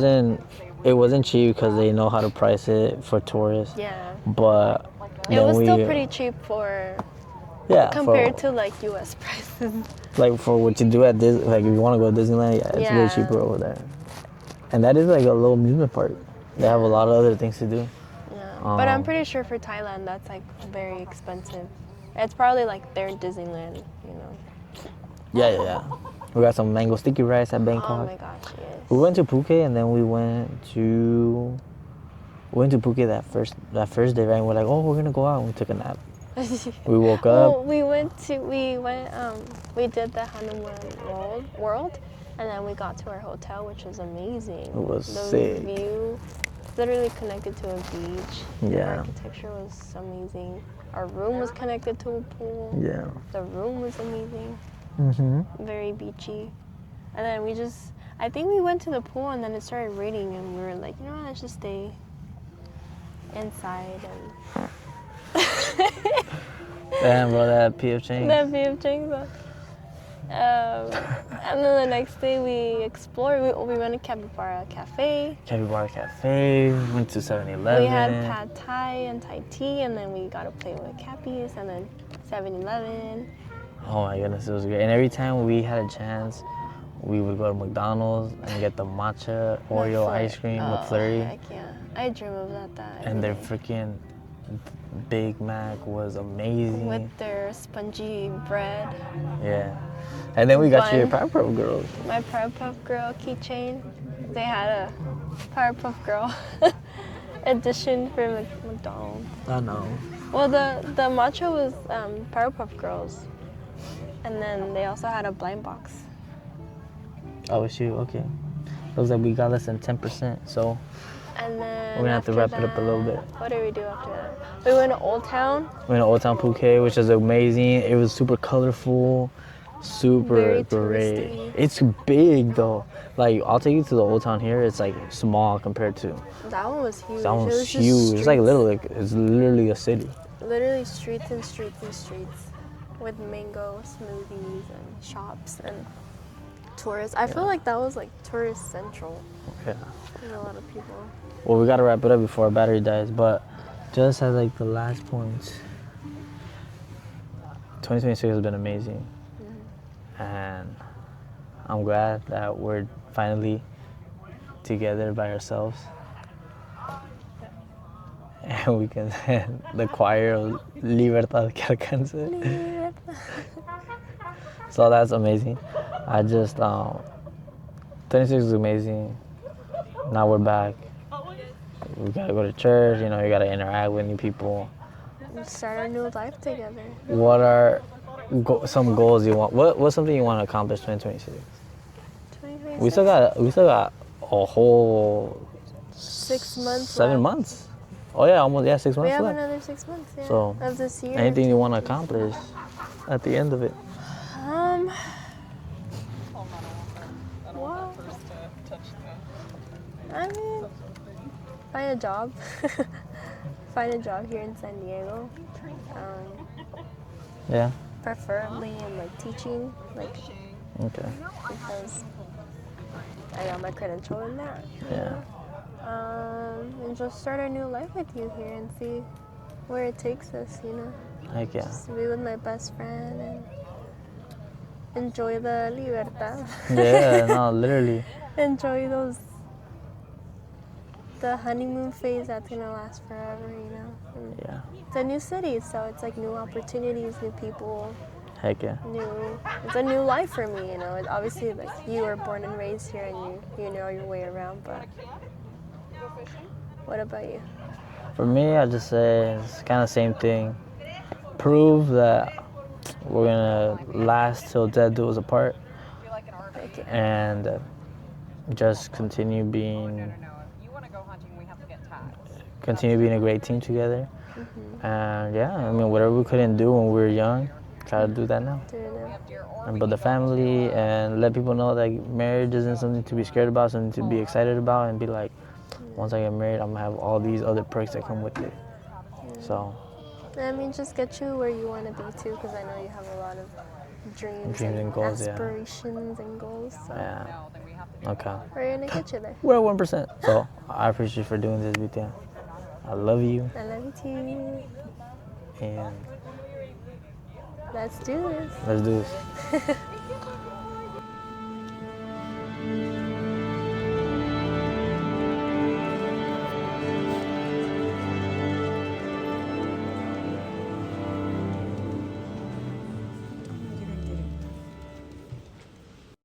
It wasn't cheap because they know how to price it for tourists. Yeah. But It then was we, still pretty cheap for yeah, compared to like US prices. like for what you do at Disney. Like if you want to go to Disneyland, yeah, it's way Yeah. cheaper over there. And that is like a little amusement park. They have a lot of other things to do. Yeah. But I'm Um, pretty sure for Thailand that's like very expensive. It's probably like their Disneyland, you know. Yeah. We got some mango sticky rice at Bangkok. Oh my gosh, yes. We went to Phuket, and then we went to Phuket that first day, right? And we're like, oh, we're gonna go out. And we took a nap. We woke up. Well, we did the honeymoon world, and then we got to our hotel, which was amazing. It was the sick. view, literally connected to a beach. The Yeah. architecture was amazing. Our room was connected to a pool. Yeah. The room was amazing. Very beachy. And then I think we went to the pool, and then it started raining, and we were like, you know what, let's just stay inside and. Damn, bro, that PF change. That view of Jingba. And then the next day we explored. We went to Capybara Cafe. Capybara Cafe. Went to 7-Eleven. We had pad thai and Thai tea, and then we got to play with Cappies, and then 7-Eleven. Oh my goodness, it was great. And every time we had a chance, we would go to McDonald's and get the matcha Oreo ice cream, McFlurry. Heck yeah. I dream of that. And their every day. freaking Big Mac was amazing. With their spongy bread. Yeah. And then we got your Bun. Powerpuff Girls. My Powerpuff Girl keychain. They had a Powerpuff Girl edition for McDonald's. I know. Well, the matcha was Powerpuff Girls. And then they also had a blind box. Oh, shoot, okay. Looks like we got less than 10%, so And then we're gonna have to after wrap it up a little bit. What did we do after that? We went to Old Town. We went to Old Town Phuket, which is amazing. It was super colorful, super Very great. touristy. It's big though. Like I'll take you to the Old Town here. It's like small compared to That one was huge. that It one's was just huge. It's like streets. it's literally a city. Literally streets and streets and streets with mango smoothies and shops and tourists. I feel like that was like tourist central. Yeah. There's a lot of people. Well, we gotta wrap it up before our battery dies, but just as like the last points, 2026 has been amazing, and I'm glad that we're finally together by ourselves, and we can the choir of Libertad que alcance. So that's amazing. I just 26 is amazing. Now we're back. We gotta go to church, you know, you gotta interact with new people. Start our new life together. What are some goals you want? What's something you want to accomplish 2026? 2026. We still got a whole 6 months. 7 left. months. Oh yeah, almost 6 We months have left. another 6 months. Yeah, So, of this year. Anything you want to accomplish at the end of it? Well, I mean, find a job. Find a job here in San Diego. Yeah. Preferably in like teaching, like Okay. because I got my credential in that. Yeah. And just start a new life with you here and see where it takes us, you know. Heck yeah. Just be with my best friend and enjoy the libertad. Yeah. No, literally. Enjoy those the honeymoon phase that's gonna last forever, you know. And Yeah. it's a new city, so it's like new opportunities, new people, Heck yeah. it's a new life for me, you know. It, obviously, like you were born and raised here, and you know your way around. But what about you? For me, I just say it's kind of same thing. Prove that we're gonna last till death do us apart, Like, yeah. and just continue being a great team together. And yeah, I mean, whatever we couldn't do when we were young, try to do that now. Do it now. And build a family and let people know that marriage isn't something to be scared about, something to be excited about, and be like, once I get married, I'm gonna have all these other perks that come with it. So, I mean, just get you where you want to be too, because I know you have a lot of dreams and goals, yeah. aspirations and goals. So Yeah. Okay. we're gonna get you there. We're at 1%. So I appreciate you for doing this, Bitia. I love you. I love you too. And Let's do this. let's do this.